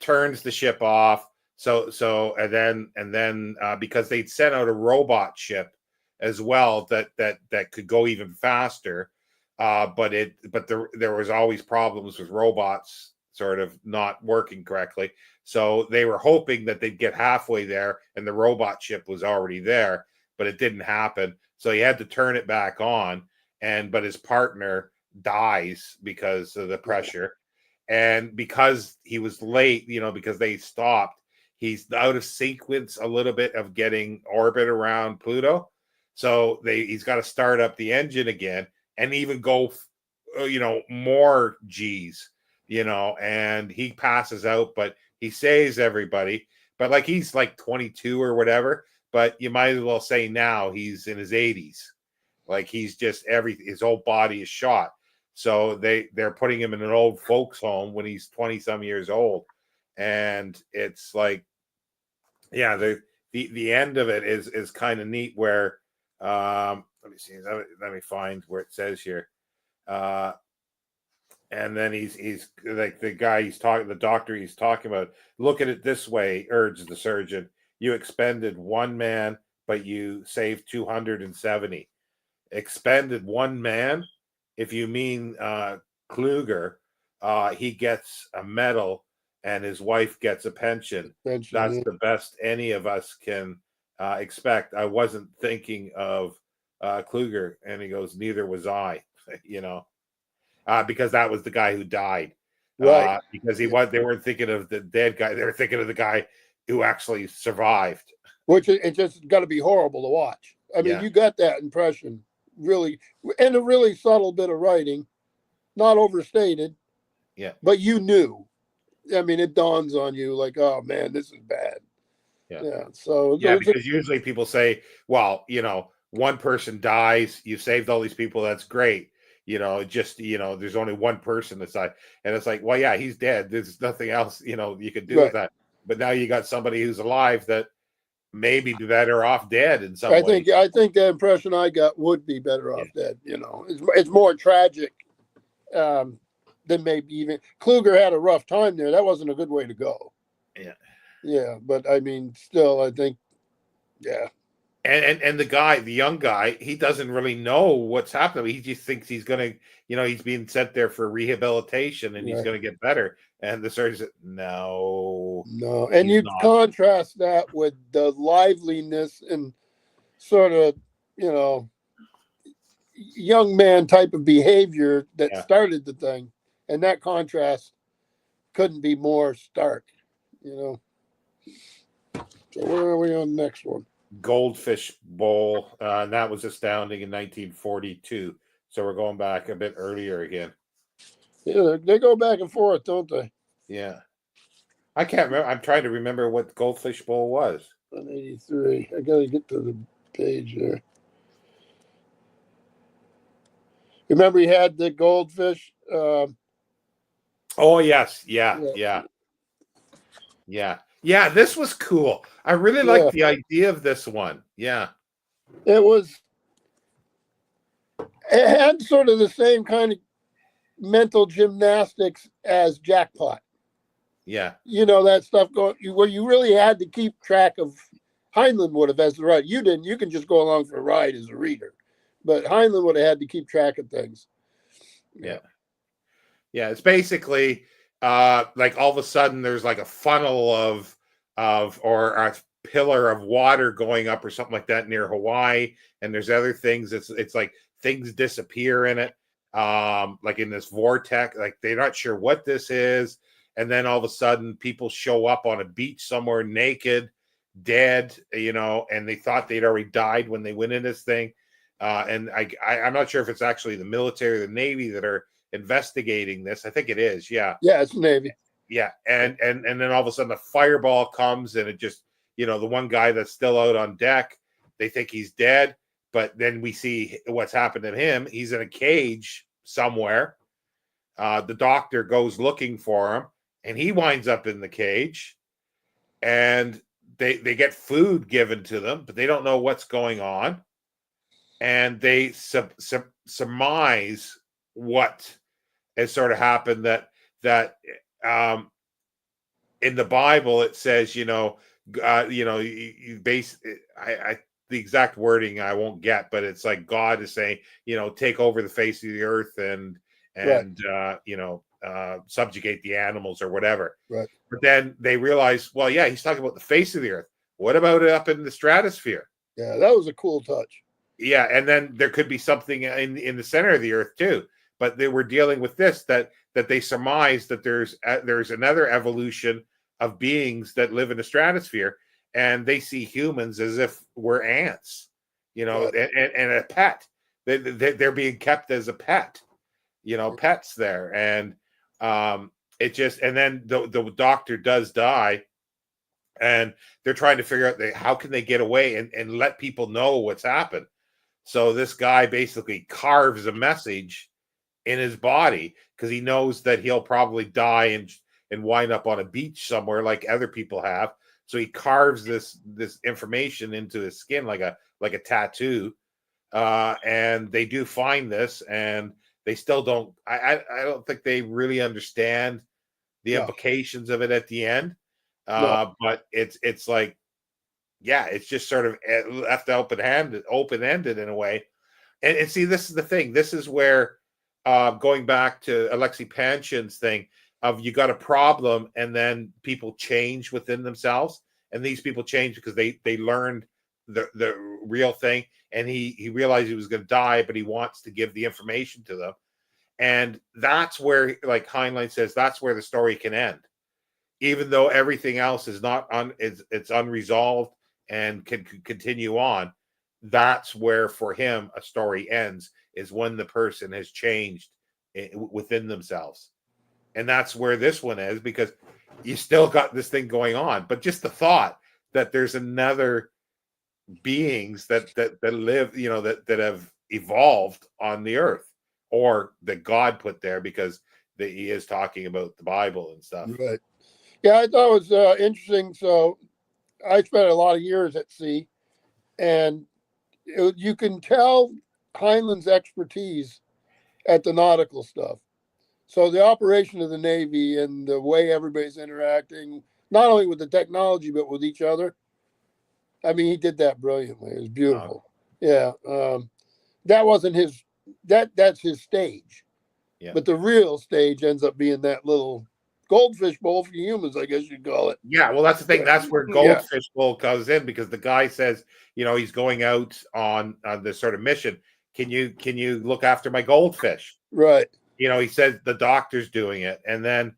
turns the ship off. So and then because they'd sent out a robot ship as well that could go even faster, but there was always problems with robots sort of not working correctly. So they were hoping that they'd get halfway there, and the robot ship was already there, but it didn't happen. So he had to turn it back on, but his partner dies because of the pressure, and because he was late, because they stopped. He's out of sequence a little bit of getting orbit around Pluto. So he's got to start up the engine again and even go, more G's, and he passes out, but he saves everybody. But like, he's like 22 or whatever, but you might as well say now he's in his 80s. Like, he's just his whole body is shot. So they're putting him in an old folks home when he's 20 some years old. And it's like, the end of it is kind of neat where let me see, let me find where it says here. And then he's like, the doctor he's talking about, look at it this way, urged the surgeon. You expended one man, but you saved 270. Expended one man? If you mean Kluger, he gets a medal and his wife gets a pension. That's the best any of us can expect. I wasn't thinking of Kluger. And he goes, neither was I, because that was the guy who died. Right. Because they weren't thinking of the dead guy. They were thinking of the guy who actually survived. Which it just got to be horrible to watch. I mean, you got that impression, really, and a really subtle bit of writing. not overstated, Yeah. but you knew. I mean, it dawns on you like, oh man, this is bad. Yeah. Yeah. So Yeah, because usually people say, well, one person dies, you saved all these people, that's great. There's only one person that's died. And it's like, well, yeah, he's dead. There's nothing else, you could do with that. But now you got somebody who's alive that maybe be better off dead in some way. I think the impression I got would be better off dead. It's more tragic than maybe even Kluger had a rough time there. That wasn't a good way to go. Yeah. Yeah, but I mean, still, I think, yeah. And the young guy, he doesn't really know what's happening. He just thinks he's gonna, he's being sent there for rehabilitation and he's gonna get better. And the surgeon said, no, and you not. Contrast that with the liveliness and sort of, young man type of behavior that started the thing, and that contrast couldn't be more stark. So where are we on the next one? Goldfish Bowl. That was astounding in 1942. So we're going back a bit earlier again. Yeah, they go back and forth, don't they? Yeah. I can't remember. I'm trying to remember what Goldfish Bowl was. 183. I got to get to the page there. Remember he had the goldfish? Oh, yes. Yeah. This was cool. I really liked the idea of this one. Yeah. It had sort of the same kind of mental gymnastics as Jackpot. Yeah. That stuff where you really had to keep track of. Heinlein would have as the ride. You didn't. You can just go along for a ride as a reader. But Heinlein would have had to keep track of things. Yeah. It's basically like all of a sudden there's like a funnel or a pillar of water going up or something like that near Hawaii, and there's other things. It's like things disappear in it, like in this vortex. Like they're not sure what this is, and then all of a sudden people show up on a beach somewhere naked, dead, and they thought they'd already died when they went in this thing. And I'm not sure if it's actually the military or the Navy that are investigating this. I think it is. Yeah, it's Navy. Yeah, and then all of a sudden a fireball comes and it just, the one guy that's still out on deck, they think he's dead, but then we see what's happened to him. He's in a cage somewhere. The doctor goes looking for him, and he winds up in the cage, and they get food given to them, but they don't know what's going on, and they surmise what has sort of happened. That in the Bible it says, you base. The exact wording I won't get, but it's like God is saying, take over the face of the earth and subjugate the animals or whatever. Right. But then they realize, well, yeah, he's talking about the face of the earth. What about it up in the stratosphere? Yeah, that was a cool touch. Yeah, and then there could be something in the center of the earth too. But they were dealing with this that they surmise that there's another evolution of beings that live in the stratosphere, and they see humans as if we're ants, and a pet. They're being kept as a pet, pets there, and it just, and then the doctor does die, and they're trying to figure out how can they get away and let people know what's happened. So this guy basically carves a message in his body because he knows that he'll probably die and wind up on a beach somewhere like other people have. So he carves this information into his skin like a tattoo. And they do find this, and they still don't. I don't think they really understand the implications of it at the end. But it's like, yeah, it's just sort of left open-ended in a way. And see, this is the thing. This is where going back to Alexei Panshin's thing of you got a problem and then people change within themselves, and these people change because they learned the real thing, and he realized he was going to die, but he wants to give the information to them. And that's where, like Heinlein says, that's where the story can end, even though everything else is not it's unresolved and can continue on. That's where for him a story ends, is when the person has changed within themselves. And that's where this one is, because you still got this thing going on. But just the thought that there's another beings that live, you know, that have evolved on the earth, or that God put there, because he is talking about the Bible and stuff. Right. Yeah, I thought it was interesting. So I spent a lot of years at sea, and you can tell Heinlein's expertise at the nautical stuff. So the operation of the Navy and the way everybody's interacting, not only with the technology, but with each other. I mean, he did that brilliantly. It was beautiful. Yeah. That wasn't that's his stage. Yeah. But the real stage ends up being that little goldfish bowl for humans, I guess you'd call it. Yeah, well, that's the thing. Yeah. That's where Goldfish Bowl comes in, because the guy says, you know, he's going out on this sort of mission. Can you look after my goldfish? Right. You know, he says the doctor's doing it, and then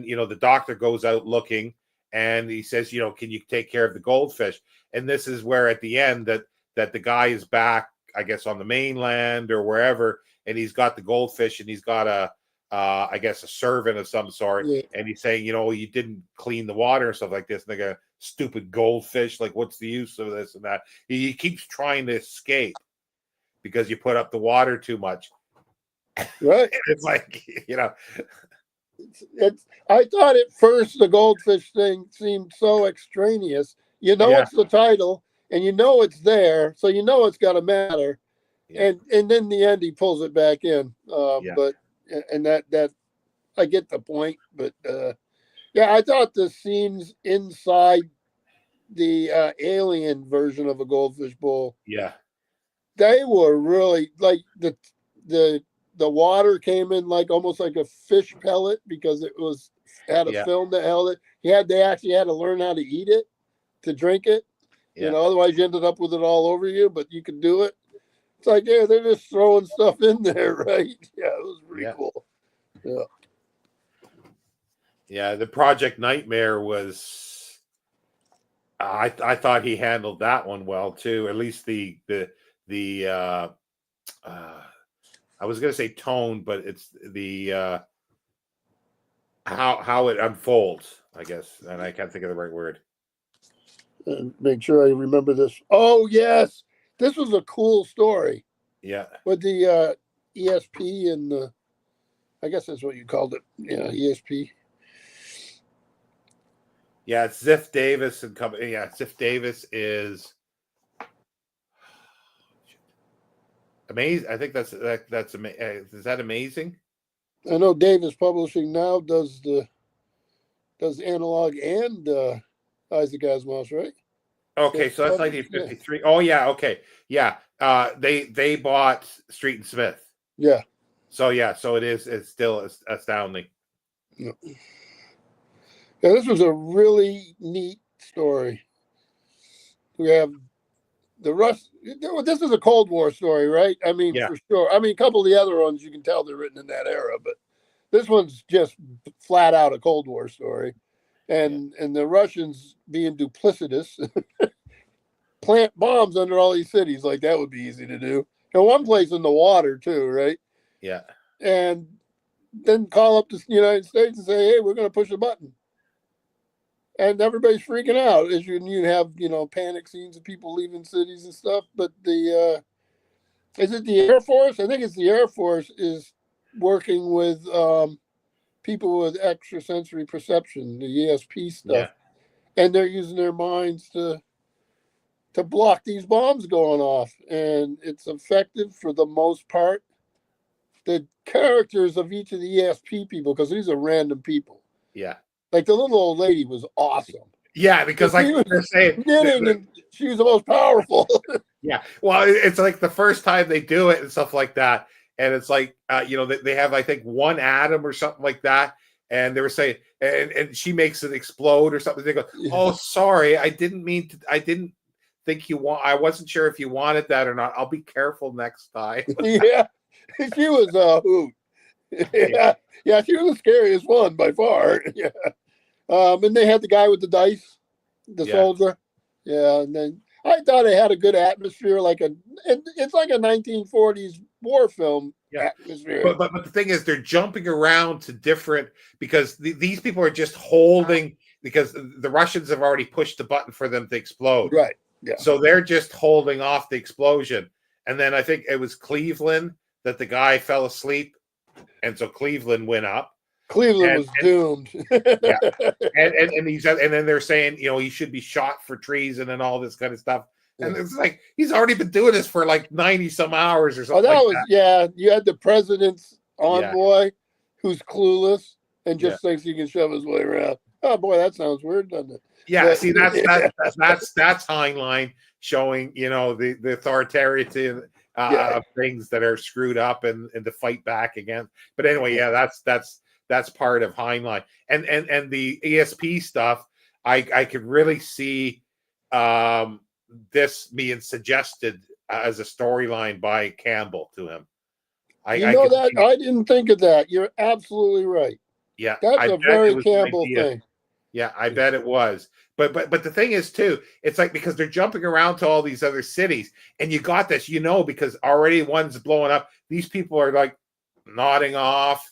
you know, the doctor goes out looking, and he says, you know, can you take care of the goldfish? And this is where at the end that the guy is back, I guess, on the mainland or wherever, and he's got the goldfish, and he's got I guess a servant of some sort, and he's saying, you know, you didn't clean the water or stuff like this, and they go, stupid goldfish, like, what's the use of this and that? He keeps trying to escape because you put up the water too much. Right. It's like, you know, I thought at first the goldfish thing seemed so extraneous. You know, it's the title, and you know it's there, so you know it's got to matter. Yeah. And then in the end he pulls it back in. But and that I get the point. But yeah, I thought the scenes inside the alien version of a goldfish bowl, they were really like the water came in like almost like a fish pellet, because it had a film that held it. They actually had to learn how to eat it to drink it. You know, otherwise you ended up with it all over you, but you could do it. It's like, yeah, they're just throwing stuff in there, right? Yeah, it was pretty cool. Yeah. Yeah, the Project Nightmare was, I thought he handled that one well too. At least the I was going to say tone, but it's the how it unfolds, I guess, and I can't think of the right word. And make sure I remember this. Oh yes, this was a cool story. Yeah, with the ESP and the, I guess that's what you called it. Yeah, ESP. Yeah, it's Ziff Davis and company. Yeah, Ziff Davis is amazing. I think that's amazing. Is that amazing? I know Davis Publishing now does analog and Isaac Asimov's, right? Okay, so that's 1953. Oh yeah, okay, yeah. They bought Street and Smith. Yeah. So yeah, so it's still astounding. Yeah. Yeah, this was a really neat story. We have the Rust. This is a Cold War story, right? I mean, for sure. I mean, a couple of the other ones you can tell they're written in that era, but this one's just flat out a Cold War story. And the Russians being duplicitous plant bombs under all these cities, like that would be easy to do. And one place in the water too, right? Yeah. And then call up the United States and say, hey, we're going to push a button. And everybody's freaking out as you have, panic scenes of people leaving cities and stuff. But is it the Air Force? I think it's the Air Force is working with people with extrasensory perception, the ESP stuff. Yeah. And they're using their minds to block these bombs going off. And it's effective for the most part. The characters of each of the ESP people, because these are random people. Yeah. Like the little old lady was awesome. Yeah, because like they're saying, and she was the most powerful. Yeah. Well, it's like the first time they do it and stuff like that. And it's like, they have, I think, one atom or something like that. And they were saying, and she makes it explode or something. They go, oh, sorry. I didn't think I wasn't sure if you wanted that or not. I'll be careful next time. Yeah. She was a hoot. Yeah, she was the scariest one by far. Yeah. And they had the guy with the dice, the soldier. Yeah, and then I thought it had a good atmosphere, it's like a 1940s war film Yeah. atmosphere. But the thing is, they're jumping around to different because these people are just holding because the Russians have already pushed the button for them to explode. Right. Yeah. So they're just holding off the explosion. And then I think it was Cleveland that the guy fell asleep, and so Cleveland went up. Cleveland was doomed. Yeah, and then they're saying he should be shot for treason and all this kind of stuff. And it's like he's already been doing this for like 90 some hours or something. You had the president's envoy who's clueless and just thinks he can shove his way around. Oh boy, that sounds weird, doesn't it? Yeah, see that's Heinlein showing the authoritarian things that are screwed up and to fight back against. But anyway, that's part of Heinlein and the ESP stuff. I could really see this being suggested as a storyline by Campbell to him. I didn't think of that. You're absolutely right. Yeah, that's a very Campbell thing. Yeah, I bet it was. But the thing is too, it's like because they're jumping around to all these other cities, and you got this, because already one's blowing up. These people are like nodding off,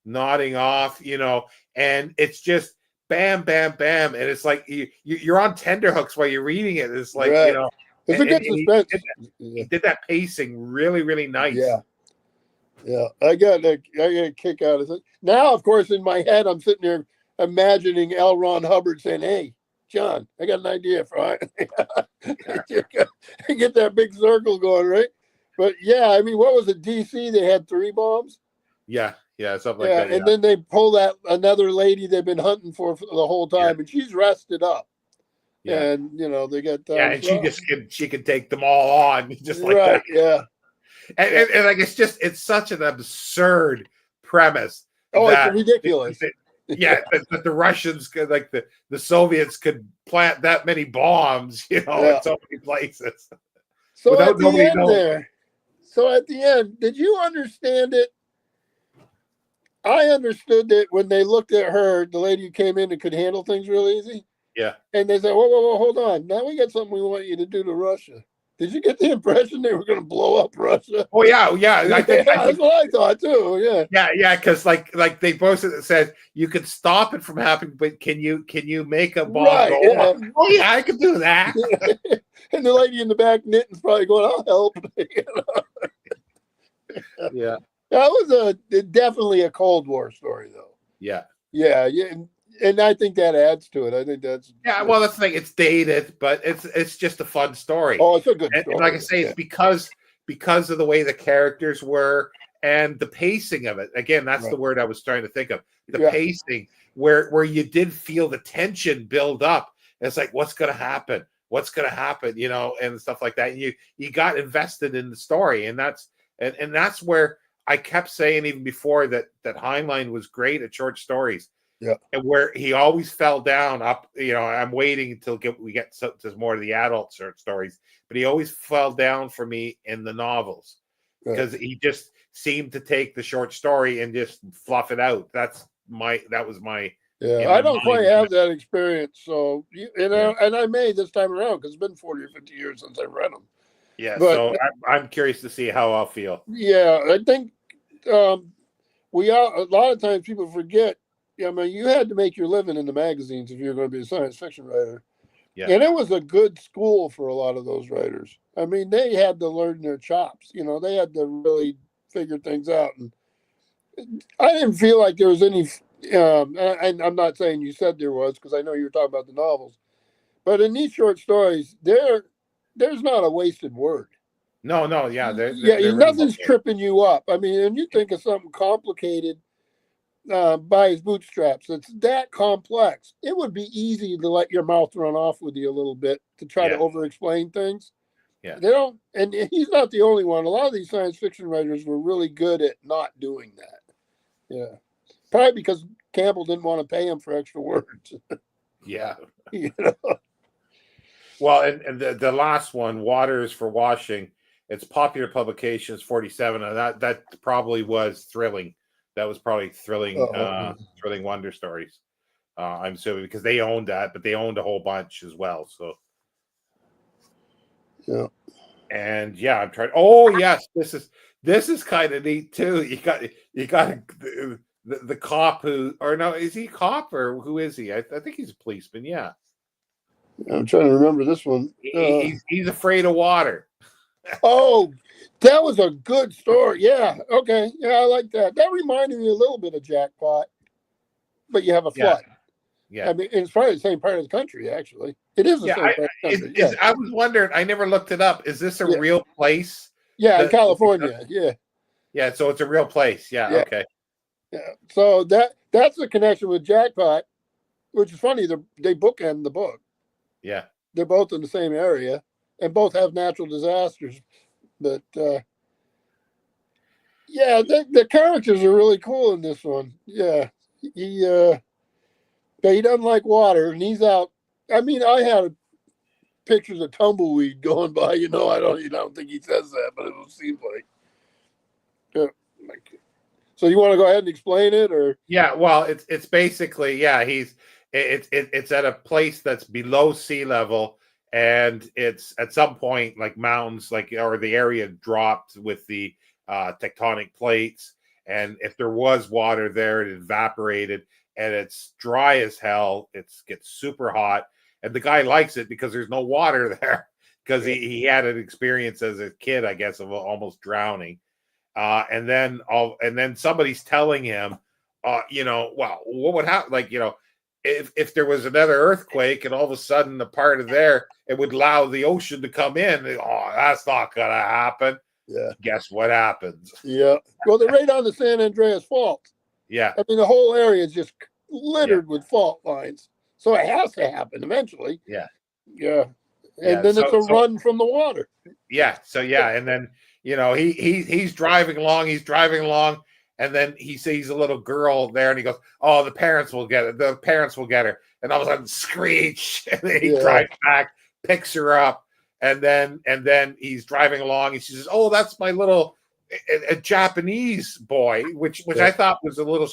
and it's just bam, bam, bam, and it's like you're on tenterhooks while you're reading it. It's like it's a good suspense. He did that pacing really, really nice. Yeah. I got a kick out of it. Now, of course, in my head, I'm sitting there imagining L. Ron Hubbard saying, "Hey, John, I got an idea for get that big circle going, right?" But I mean, what was it? DC? They had 3 bombs. Yeah, something like that. And then they pull that another lady they've been hunting for the whole time, and she's rested up. Yeah, and they get and she could take them all on just like that. Yeah, and like it's such an absurd premise. Oh, it's ridiculous. That the Russians could, like the Soviets could plant that many bombs, in so many places. So at the end, did you understand it? I understood that when they looked at her, the lady who came in and could handle things real easy. Yeah. And they said, whoa, hold on. Now we got something we want you to do to Russia. Did you get the impression they were going to blow up Russia? Oh yeah. I think that's what I thought too. Yeah. Because like they both said you could stop it from happening, but can you make a bomb go off? Oh yeah, I could do that. And the lady in the back knitting's probably going, "I'll help." Yeah. That was definitely a Cold War story, though. Yeah. And I think that adds to it. I think that's well, that's the thing. It's dated, but it's just a fun story. Oh, it's a good story. And like I say, it's because of the way the characters were and the pacing of it. Again, that's the word I was trying to think of. The pacing, where you did feel the tension build up. It's like, what's going to happen? What's going to happen? And stuff like that. And you got invested in the story, and that's where I kept saying even before that Heinlein was great at short stories. Yeah, and where he always fell down up. I'm waiting until we get to more of the adult short stories, but he always fell down for me in the novels because he just seemed to take the short story and just fluff it out. That was my. Yeah, I don't quite have that experience. So, and I may this time around because it's been 40 or 50 years since I've read them. Yeah, so I'm curious to see how I'll feel. Yeah, I think a lot of times people forget. I mean, you had to make your living in the magazines if you were going to be a science fiction writer. Yeah. And it was a good school for a lot of those writers. I mean, they had to learn their chops. They had to really figure things out. And I didn't feel like there was any, and I'm not saying you said there was, because I know you were talking about the novels. But in these short stories, there's not a wasted word. No, yeah. Nothing's tripping you up. I mean, and you think of something complicated, by his bootstraps. It's that complex. It would be easy to let your mouth run off with you a little bit to try to over-explain things. Yeah, they don't, and he's not the only one. A lot of these science fiction writers were really good at not doing that. Yeah, probably because Campbell didn't want to pay him for extra words. Yeah. Well, and the last one, Waters for Washing. It's Popular Publications 47, and that probably was thrilling. That was probably thrilling Wonder Stories. I'm assuming because they owned that, but they owned a whole bunch as well. So Yeah. And yeah, I'm trying. Oh yes, this is kind of neat too. You got the cop who, or no, is he a cop or who is he? I think he's a policeman. Yeah, I'm trying to remember this one. he's afraid of water. Oh, that was a good story. Yeah. Okay. Yeah, I like that. That reminded me a little bit of Jackpot, but you have a Yeah, flood. yeah, I mean, it's probably the same part of the country, actually. It is the yeah. same part of the country. Yeah. I was wondering. I never looked it up. Is this a Yeah. real place? Yeah. In California. Yeah. Yeah. So it's a real place. Yeah. Yeah. Okay. Yeah. So that's the connection with Jackpot, which is funny. They bookend the book. Yeah. They're both in the same area and both have natural disasters. But yeah, the characters are really cool in this one. Yeah. He doesn't like water and he's out. I mean, I had pictures of tumbleweed going by. I don't think he says that, but it seems like. Yeah. So you want to go ahead and explain it, or? Yeah. Well, it's basically it's at a place that's below sea level, and it's at some point like mountains, like, or the area dropped with the tectonic plates, and if there was water there, it evaporated, and it's dry as hell. It gets super hot, and the guy likes it because there's no water there because he had an experience as a kid, I guess, of almost drowning. And then somebody's telling him, well, what would happen? Like, if there was another earthquake and all of a sudden the part of there, it would allow the ocean to come in. Oh, that's not going to happen. Yeah. Guess what happens? Yeah. Well, they're right on the San Andreas Fault. Yeah. I mean, the whole area is just littered with fault lines. So it has to happen eventually. Yeah. Yeah. And then it's a run from the water. Yeah. So, yeah. And then, he's driving along, and then he sees a little girl there, and he goes, "Oh, the parents will get it. The parents will get her." And all of a sudden, screech! And then he drives back, picks her up, and then he's driving along, and she says, "Oh, that's my little a Japanese boy," which I thought was a little,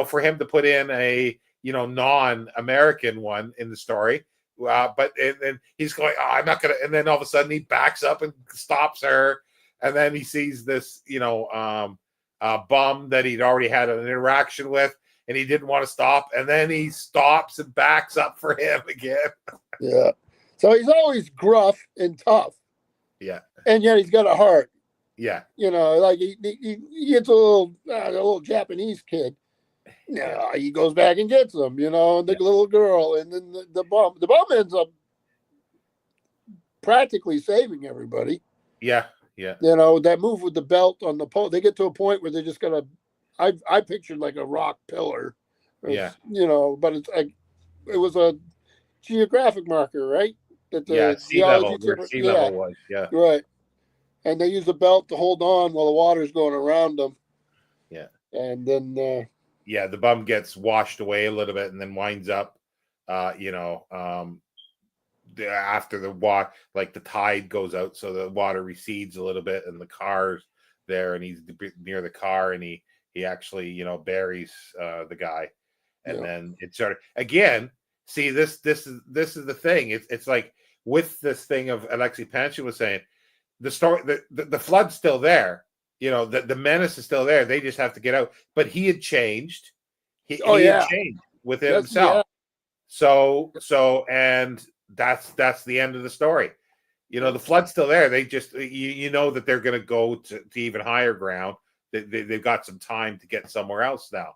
for him to put in a non-American one in the story. But then he's going, "Oh, I'm not gonna." And then all of a sudden, he backs up and stops her. And then he sees this, bum that he'd already had an interaction with, and he didn't want to stop. And then he stops and backs up for him again. Yeah. So he's always gruff and tough. Yeah. And yet he's got a heart. Yeah. Like he gets a little Japanese kid. No, he goes back and gets him, and the little girl, and then the bum. The bum ends up practically saving everybody. Yeah. Yeah. That move with the belt on the pole, they get to a point where they're just gonna. I pictured like a rock pillar. Yeah. But it's like it was a geographic marker, right? That the sea level was. Yeah. Right. And they use the belt to hold on while the water's going around them. Yeah. And then. The bum gets washed away a little bit and then winds up, after the water, like the tide goes out, so the water recedes a little bit, and the car's there, and he's near the car, and he actually buries the guy, and then it sort of again. See, this is the thing. It's like with this thing of Alexei Panshin was saying, the story, the flood's still there. The menace is still there. They just have to get out. But he had changed. He had changed within himself. So and that's the end of the story. The flood's still there. They just that they're going to go to even higher ground. They've got some time to get somewhere else now.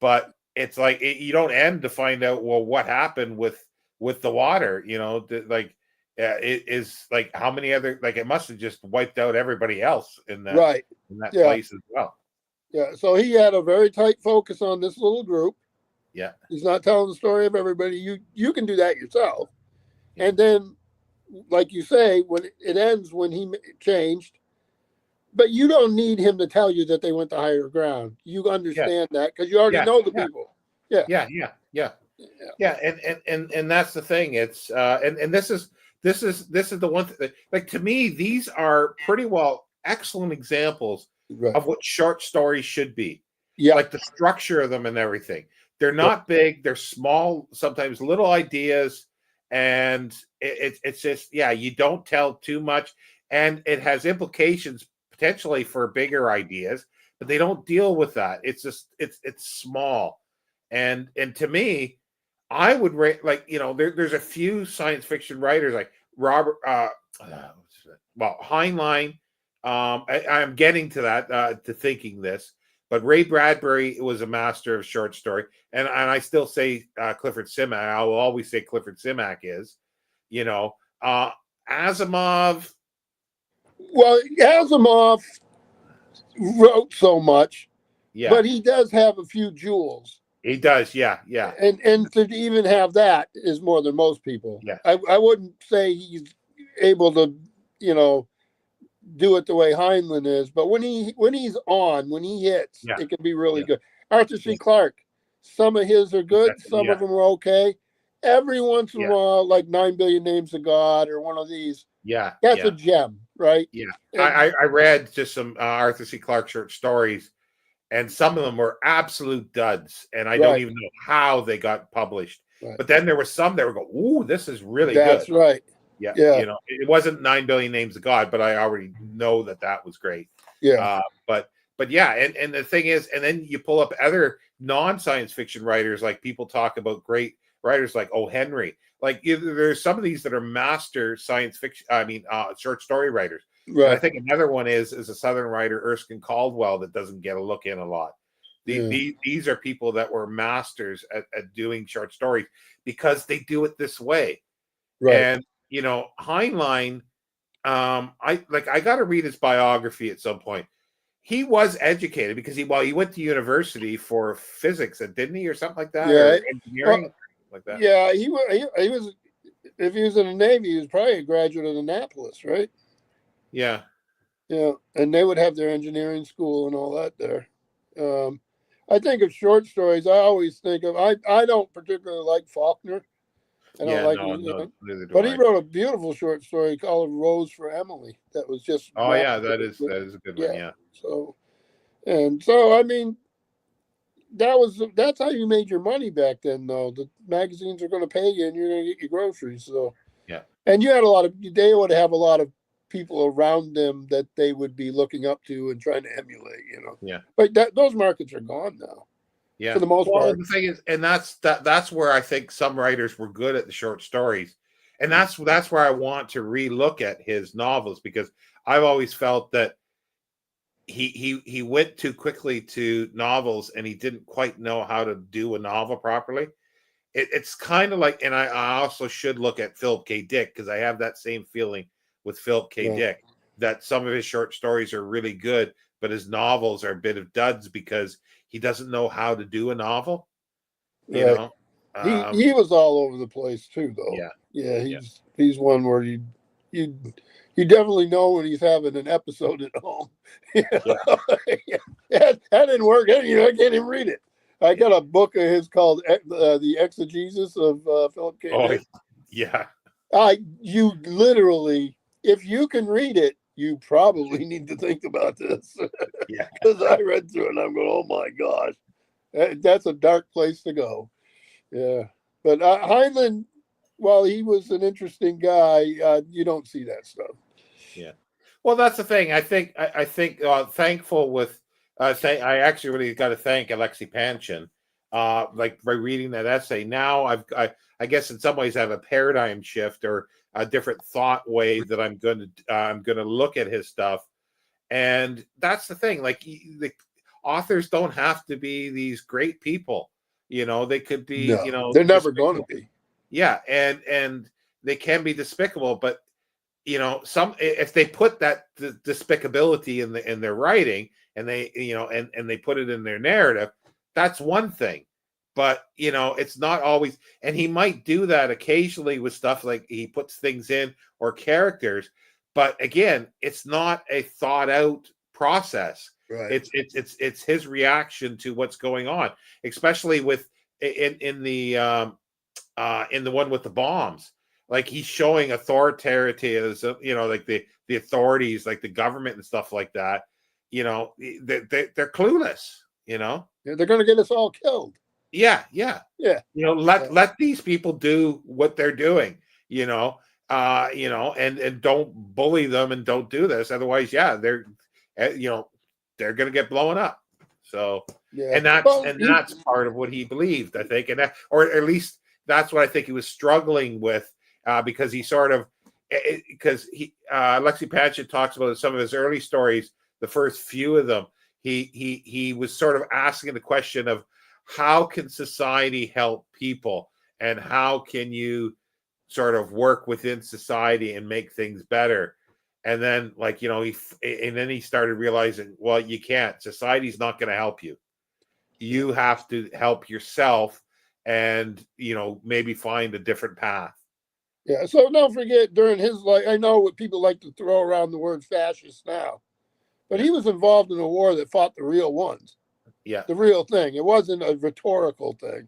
But it's like you don't end to find out, well, what happened with the water. It is like how many other, like it must have just wiped out everybody else in that place as well. Yeah, so he had a very tight focus on this little group. Yeah, he's not telling the story of everybody. You can do that yourself, and then, like you say, when it ends, when he changed, but you don't need him to tell you that they went to higher ground. You understand that because you already know the people. Yeah. And that's the thing. It's and this is the one thing, like, to me, these are pretty well excellent examples of what short stories should be. Yeah, like the structure of them and everything. They're not big, they're small, sometimes little ideas, and it's just, yeah, you don't tell too much, and it has implications potentially for bigger ideas, but they don't deal with that. It's just it's small, and to me, I would rate, like, there's a few science fiction writers like Robert well, Heinlein. I'm getting to that, to thinking this, but Ray Bradbury was a master of short story, and I still say Clifford Simak. I will always say Clifford Simak is, Asimov. Well, Asimov wrote so much, Yeah, but he does have a few jewels. he does. Yeah, yeah, And to even have that is more than most people. yeah, I wouldn't say he's able to, do it the way Heinlein is, but when he hits, yeah, it can be really yeah, good. Arthur C. yeah. Clarke, some of his are good, some Yeah, of them are okay. Every once in a yeah, while, like 9 Billion Names of God or one of these, yeah, that's a yeah, gem, right? yeah. And I read just some Arthur C. Clarke short stories, and some of them were absolute duds, and I don't right, even know how they got published. right. But then there were some that were go, "Ooh, this is really good." That's right. Yeah, Yeah, it wasn't 9 billion names of God, but I already know that was great. yeah, Uh, but yeah, and the thing is, and then you pull up other non-science fiction writers, like people talk about great writers like O. Henry. Like, there's some of these that are master science fiction. I mean, short story writers. And I right. think another one is a Southern writer, Erskine Caldwell, that doesn't get a look in a lot. Yeah, These are people that were masters at doing short stories because they do it this way. right. And Heinlein, I got to read his biography at some point. He was educated because he went to university for physics, didn't he, or something like that, Yeah. or engineering, like that. Yeah, he was. If he was in the Navy, he was probably a graduate of Annapolis, right? Yeah, Yeah, and they would have their engineering school and all that there. Um, I think of short stories. I always think of. I don't particularly like Faulkner. I don't yeah, like, no, no, neither do but he I. wrote a beautiful short story called "Rose for Emily." That was just Oh yeah, that is a good one. yeah. Yeah, So I mean, that's how you made your money back then. Though the magazines are going to pay you, and you're going to get your groceries. So, yeah, and you had they would have a lot of people around them that they would be looking up to and trying to emulate. yeah, But those markets are gone now for yeah. the most Well, part. the thing is, and that's where I think some writers were good at the short stories, and that's where I want to relook at his novels, because I've always felt that he went too quickly to novels, and he didn't quite know how to do a novel properly. It's kind of like, and I also should look at Philip K. Dick, because I have that same feeling with Philip K. Yeah, Dick, that some of his short stories are really good, but his novels are a bit of duds because he doesn't know how to do a novel. You right. know, He was all over the place too, though. yeah, Yeah, yeah, he's one where you you definitely know when he's having an episode at home. yeah, Yeah, that didn't work. I can't even read it. I yeah. got a book of his called "The Exegesis" of Philip K. Oh, Dick. yeah, You literally, if you can read it, you probably need to think about this, yeah. because I read through it and I'm going, oh my gosh, that's a dark place to go. Yeah, but Heinlein, while he was an interesting guy, you don't see that stuff. Yeah. Well, that's the thing. I think thankful with I actually really got to thank Alexei Panshin, like, by reading that essay. Now I guess in some ways I have a paradigm shift, or a different thought way that I'm going to look at his stuff. And that's the thing. Like, the authors don't have to be these great people. They could be, No, they're never going to despicable. be. Yeah, and they can be despicable, but some, if they put that despicability in their writing, and they and they put it in their narrative, that's one thing. But it's not always, and he might do that occasionally with stuff, like he puts things in, or characters, but again, it's not a thought out process. Right. It's his reaction to what's going on, especially with in the one with the bombs. Like, he's showing authoritarianism, like the authorities, like the government and stuff like that. They're clueless. They're going to get us all killed. Yeah, yeah. Yeah. Let these people do what they're doing. and don't bully them and don't do this. Otherwise, yeah, they're going to get blown up. So, Yeah. That's part of what he believed, I think, or at least that's what I think he was struggling with, because he sort of, because Alexei Panshin talks about in some of his early stories, the first few of them, he was sort of asking the question of how can society help people, and how can you sort of work within society and make things better. And then, he started realizing, well, you can't. Society's not going to help you. You have to help yourself, and maybe find a different path. Yeah. So don't forget, during his life, I know what people like to throw around the word fascist now, but he was involved in a war that fought the real ones. Yeah. The real thing. It wasn't a rhetorical thing.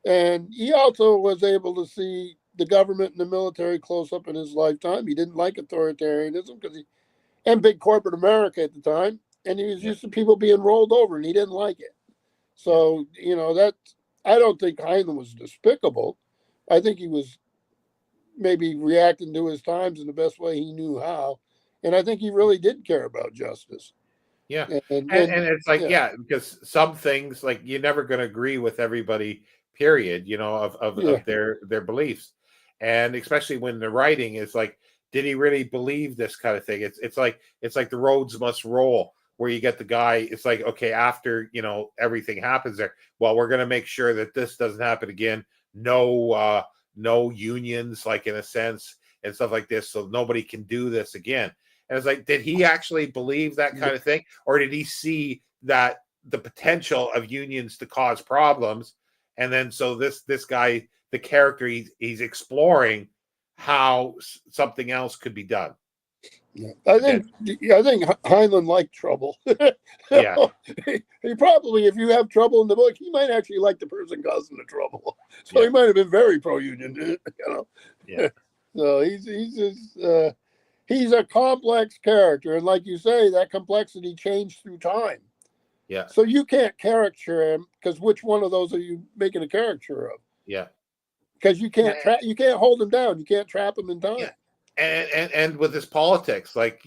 And he also was able to see the government and the military close up in his lifetime. He didn't like authoritarianism and big corporate America at the time. And he was used to people being rolled over, and he didn't like it. So, I don't think Heinlein was despicable. I think he was maybe reacting to his times in the best way he knew how. And I think he really did care about justice. Yeah. And it's like, because some things, like, you're never going to agree with everybody, period, of their beliefs. And especially when the writing is like, did he really believe this kind of thing? It's like the roads must roll, where you get the guy, it's like, okay, after, everything happens there, well, we're going to make sure that this doesn't happen again. No unions, like, in a sense, and stuff like this. So nobody can do this again. And it's like, did he actually believe that kind of thing? Or did he see that the potential of unions to cause problems? And then, so this guy, the character, he's exploring how something else could be done. Yeah. I think Heinlein liked trouble. Yeah. He probably, if you have trouble in the book, he might actually like the person causing the trouble. So he might have been very pro-union, Yeah. So he's a complex character, and like you say, that complexity changed through time. Yeah. So you can't caricature him, because which one of those are you making a caricature of? Yeah. Because you can't you can't hold him down. You can't trap him in time. Yeah. And with his politics, like,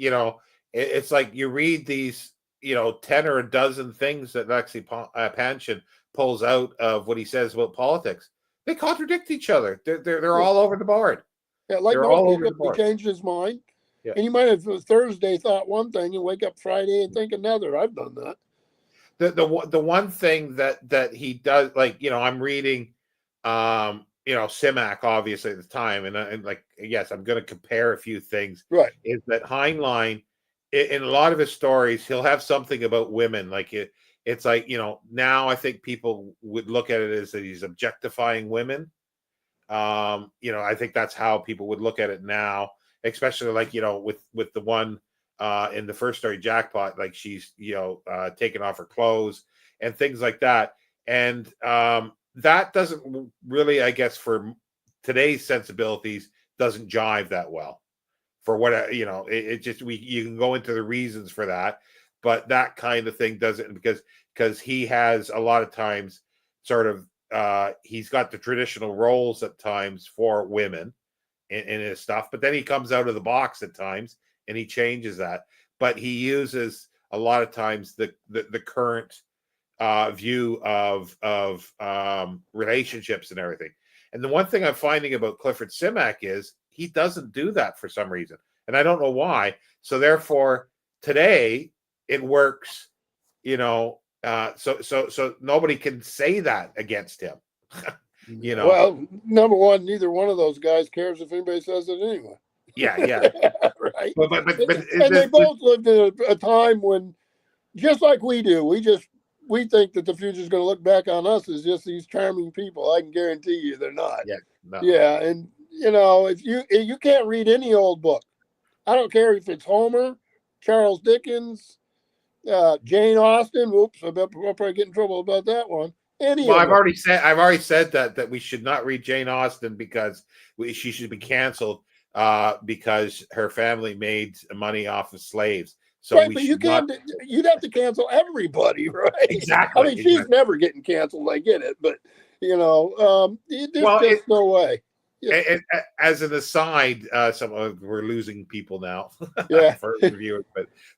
it's like you read these, 10 or a dozen things that Alexei Panshin pulls out of what he says about politics. They contradict each other. They're all over the board. Yeah, like most people, he changed his mind. Yeah. And you might have Thursday thought one thing and wake up Friday and think another. I've done that. The one thing that he does, like, I'm reading, Simak, obviously, at the time, and like, yes, I'm going to compare a few things. Right. Is that Heinlein, in a lot of his stories, he'll have something about women. Like, it's like, now I think people would look at it as that he's objectifying women. I think that's how people would look at it now, especially, like, with the one in the first story, Jackpot, like, she's, taking off her clothes and things like that. And that doesn't really, I guess, for today's sensibilities, doesn't jive that well. For what, it just, you can go into the reasons for that, but that kind of thing doesn't, because he has a lot of times sort of, he's got the traditional roles at times for women in his stuff, but then he comes out of the box at times and he changes that. But he uses a lot of times the current view of relationships and everything. And the one thing I'm finding about Clifford Simak is he doesn't do that for some reason, and I don't know why. So therefore, today it works, so nobody can say that against him. Well, number one, neither one of those guys cares if anybody says it anyway. Yeah. Right. But they both lived in a time when, just like we do, we think that the future is going to look back on us as just these charming people. I can guarantee you they're not. Yeah. No. Yeah, and if you can't read any old book, I don't care if it's Homer, Charles Dickens, Jane Austen. Oops, I'll probably get in trouble about that one. I've already said that we should not read Jane Austen because she should be canceled because her family made money off of slaves. So right, but you'd have to cancel everybody, right? Exactly. I mean, she's never getting canceled. I get it, but there's just no way. Yeah. as an aside, we're losing people now Yeah. for reviewers,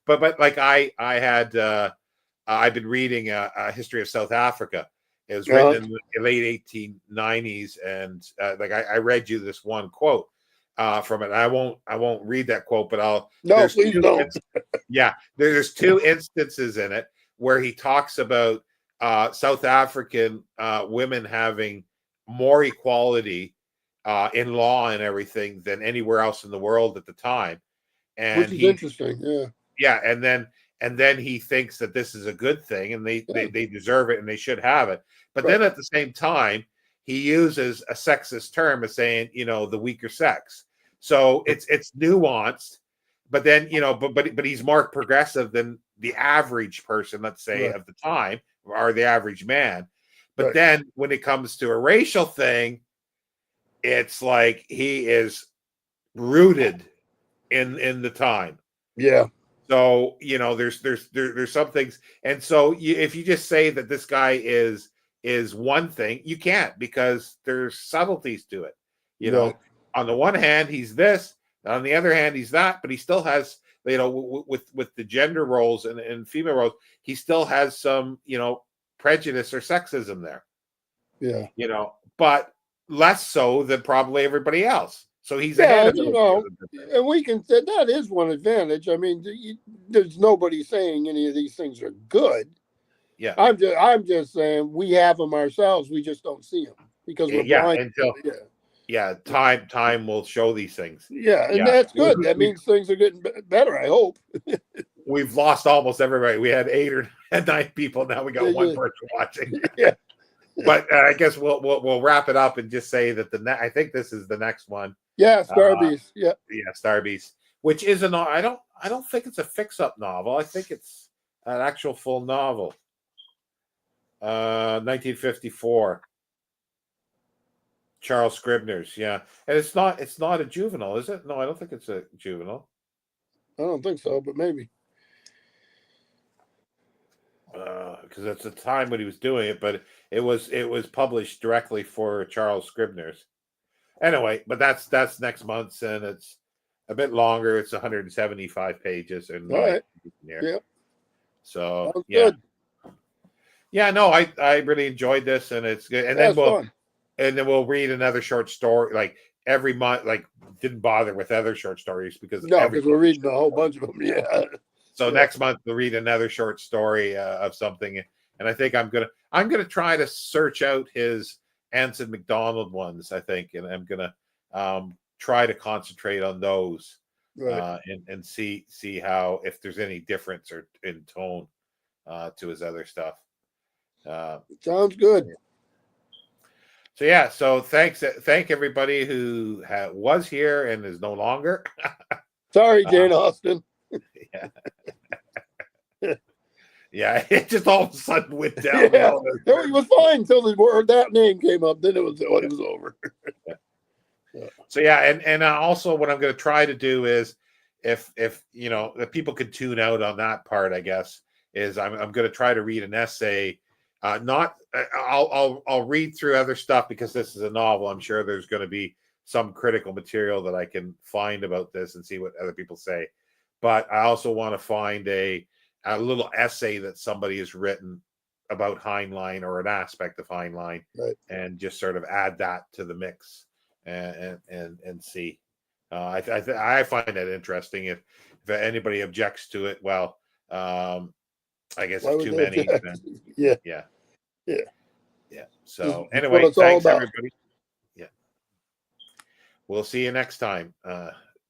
but like I've been reading a history of South Africa. It was written in the late 1890s, and like I read you this one quote from it. I won't read that quote, but Please don't. There's two instances in it where he talks about South African women having more equality in law and everything than anywhere else in the world at the time, and Which is interesting. Yeah. and then he thinks that this is a good thing, and they deserve it and they should have it. But then at the same time, he uses a sexist term as saying, the weaker sex. So it's nuanced, but then but he's more progressive than the average person, let's say, of the time, or the average man. But then when it comes to a racial thing, it's like he is rooted in the time. Yeah. So there's some things, and so if you just say that this guy is one thing, you can't, because there's subtleties to it. On the one hand, he's this, on the other hand, he's that, but he still has, with the gender roles and female roles, he still has some prejudice or sexism there. Yeah. But less so than probably everybody else. So he's ahead of and we can say that is one advantage. I mean, there's nobody saying any of these things are good. Yeah, I'm just saying we have them ourselves. We just don't see them because we're blind. Time will show these things. Yeah, and that's good. That means things are getting better, I hope. We've lost almost everybody. We had 8 or 9 people. Now we got one person watching. Yeah. But I guess we'll wrap it up and just say that I think this is the next one. Yeah, Star Beast. Star Beast, which is I don't think it's a fix-up novel. I think it's an actual full novel. 1954. Charles Scribner's, and it's not a juvenile, is it? No, I don't think it's a juvenile. I don't think so, but maybe. Because that's the time when he was doing it, but it was published directly for Charles Scribner's. Anyway, but that's next month's, and it's a bit longer. It's 175 pages, and all right. So sounds good. No, I really enjoyed this, and it's good. And then we'll read another short story like every month. Like, didn't bother with other short stories because we're reading a whole bunch of them. Yeah. So next month we'll read another short story of something, and I think I'm gonna try to search out his Anson McDonald ones. I think, and I'm gonna try to concentrate on those, and see how, if there's any difference or in tone to his other stuff. Sounds good. So thank everybody who was here and is no longer. Sorry, Jane Austen. Yeah, it just all of a sudden went down. It was fine until that name came up. Then it was over. So and also what I'm going to try to do is, if people can tune out on that part, I guess, is I'm going to try to read an essay. I'll read through other stuff because this is a novel. I'm sure there's going to be some critical material that I can find about this and see what other people say. But I also want to find a little essay that somebody has written about Heinlein or an aspect of Heinlein, and just sort of add that to the mix and see. I find that interesting. If anybody objects to it, well, I guess it's too many. Yeah. So anyway, thanks everybody. Yeah. We'll see you next time.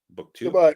Book 2. Goodbye.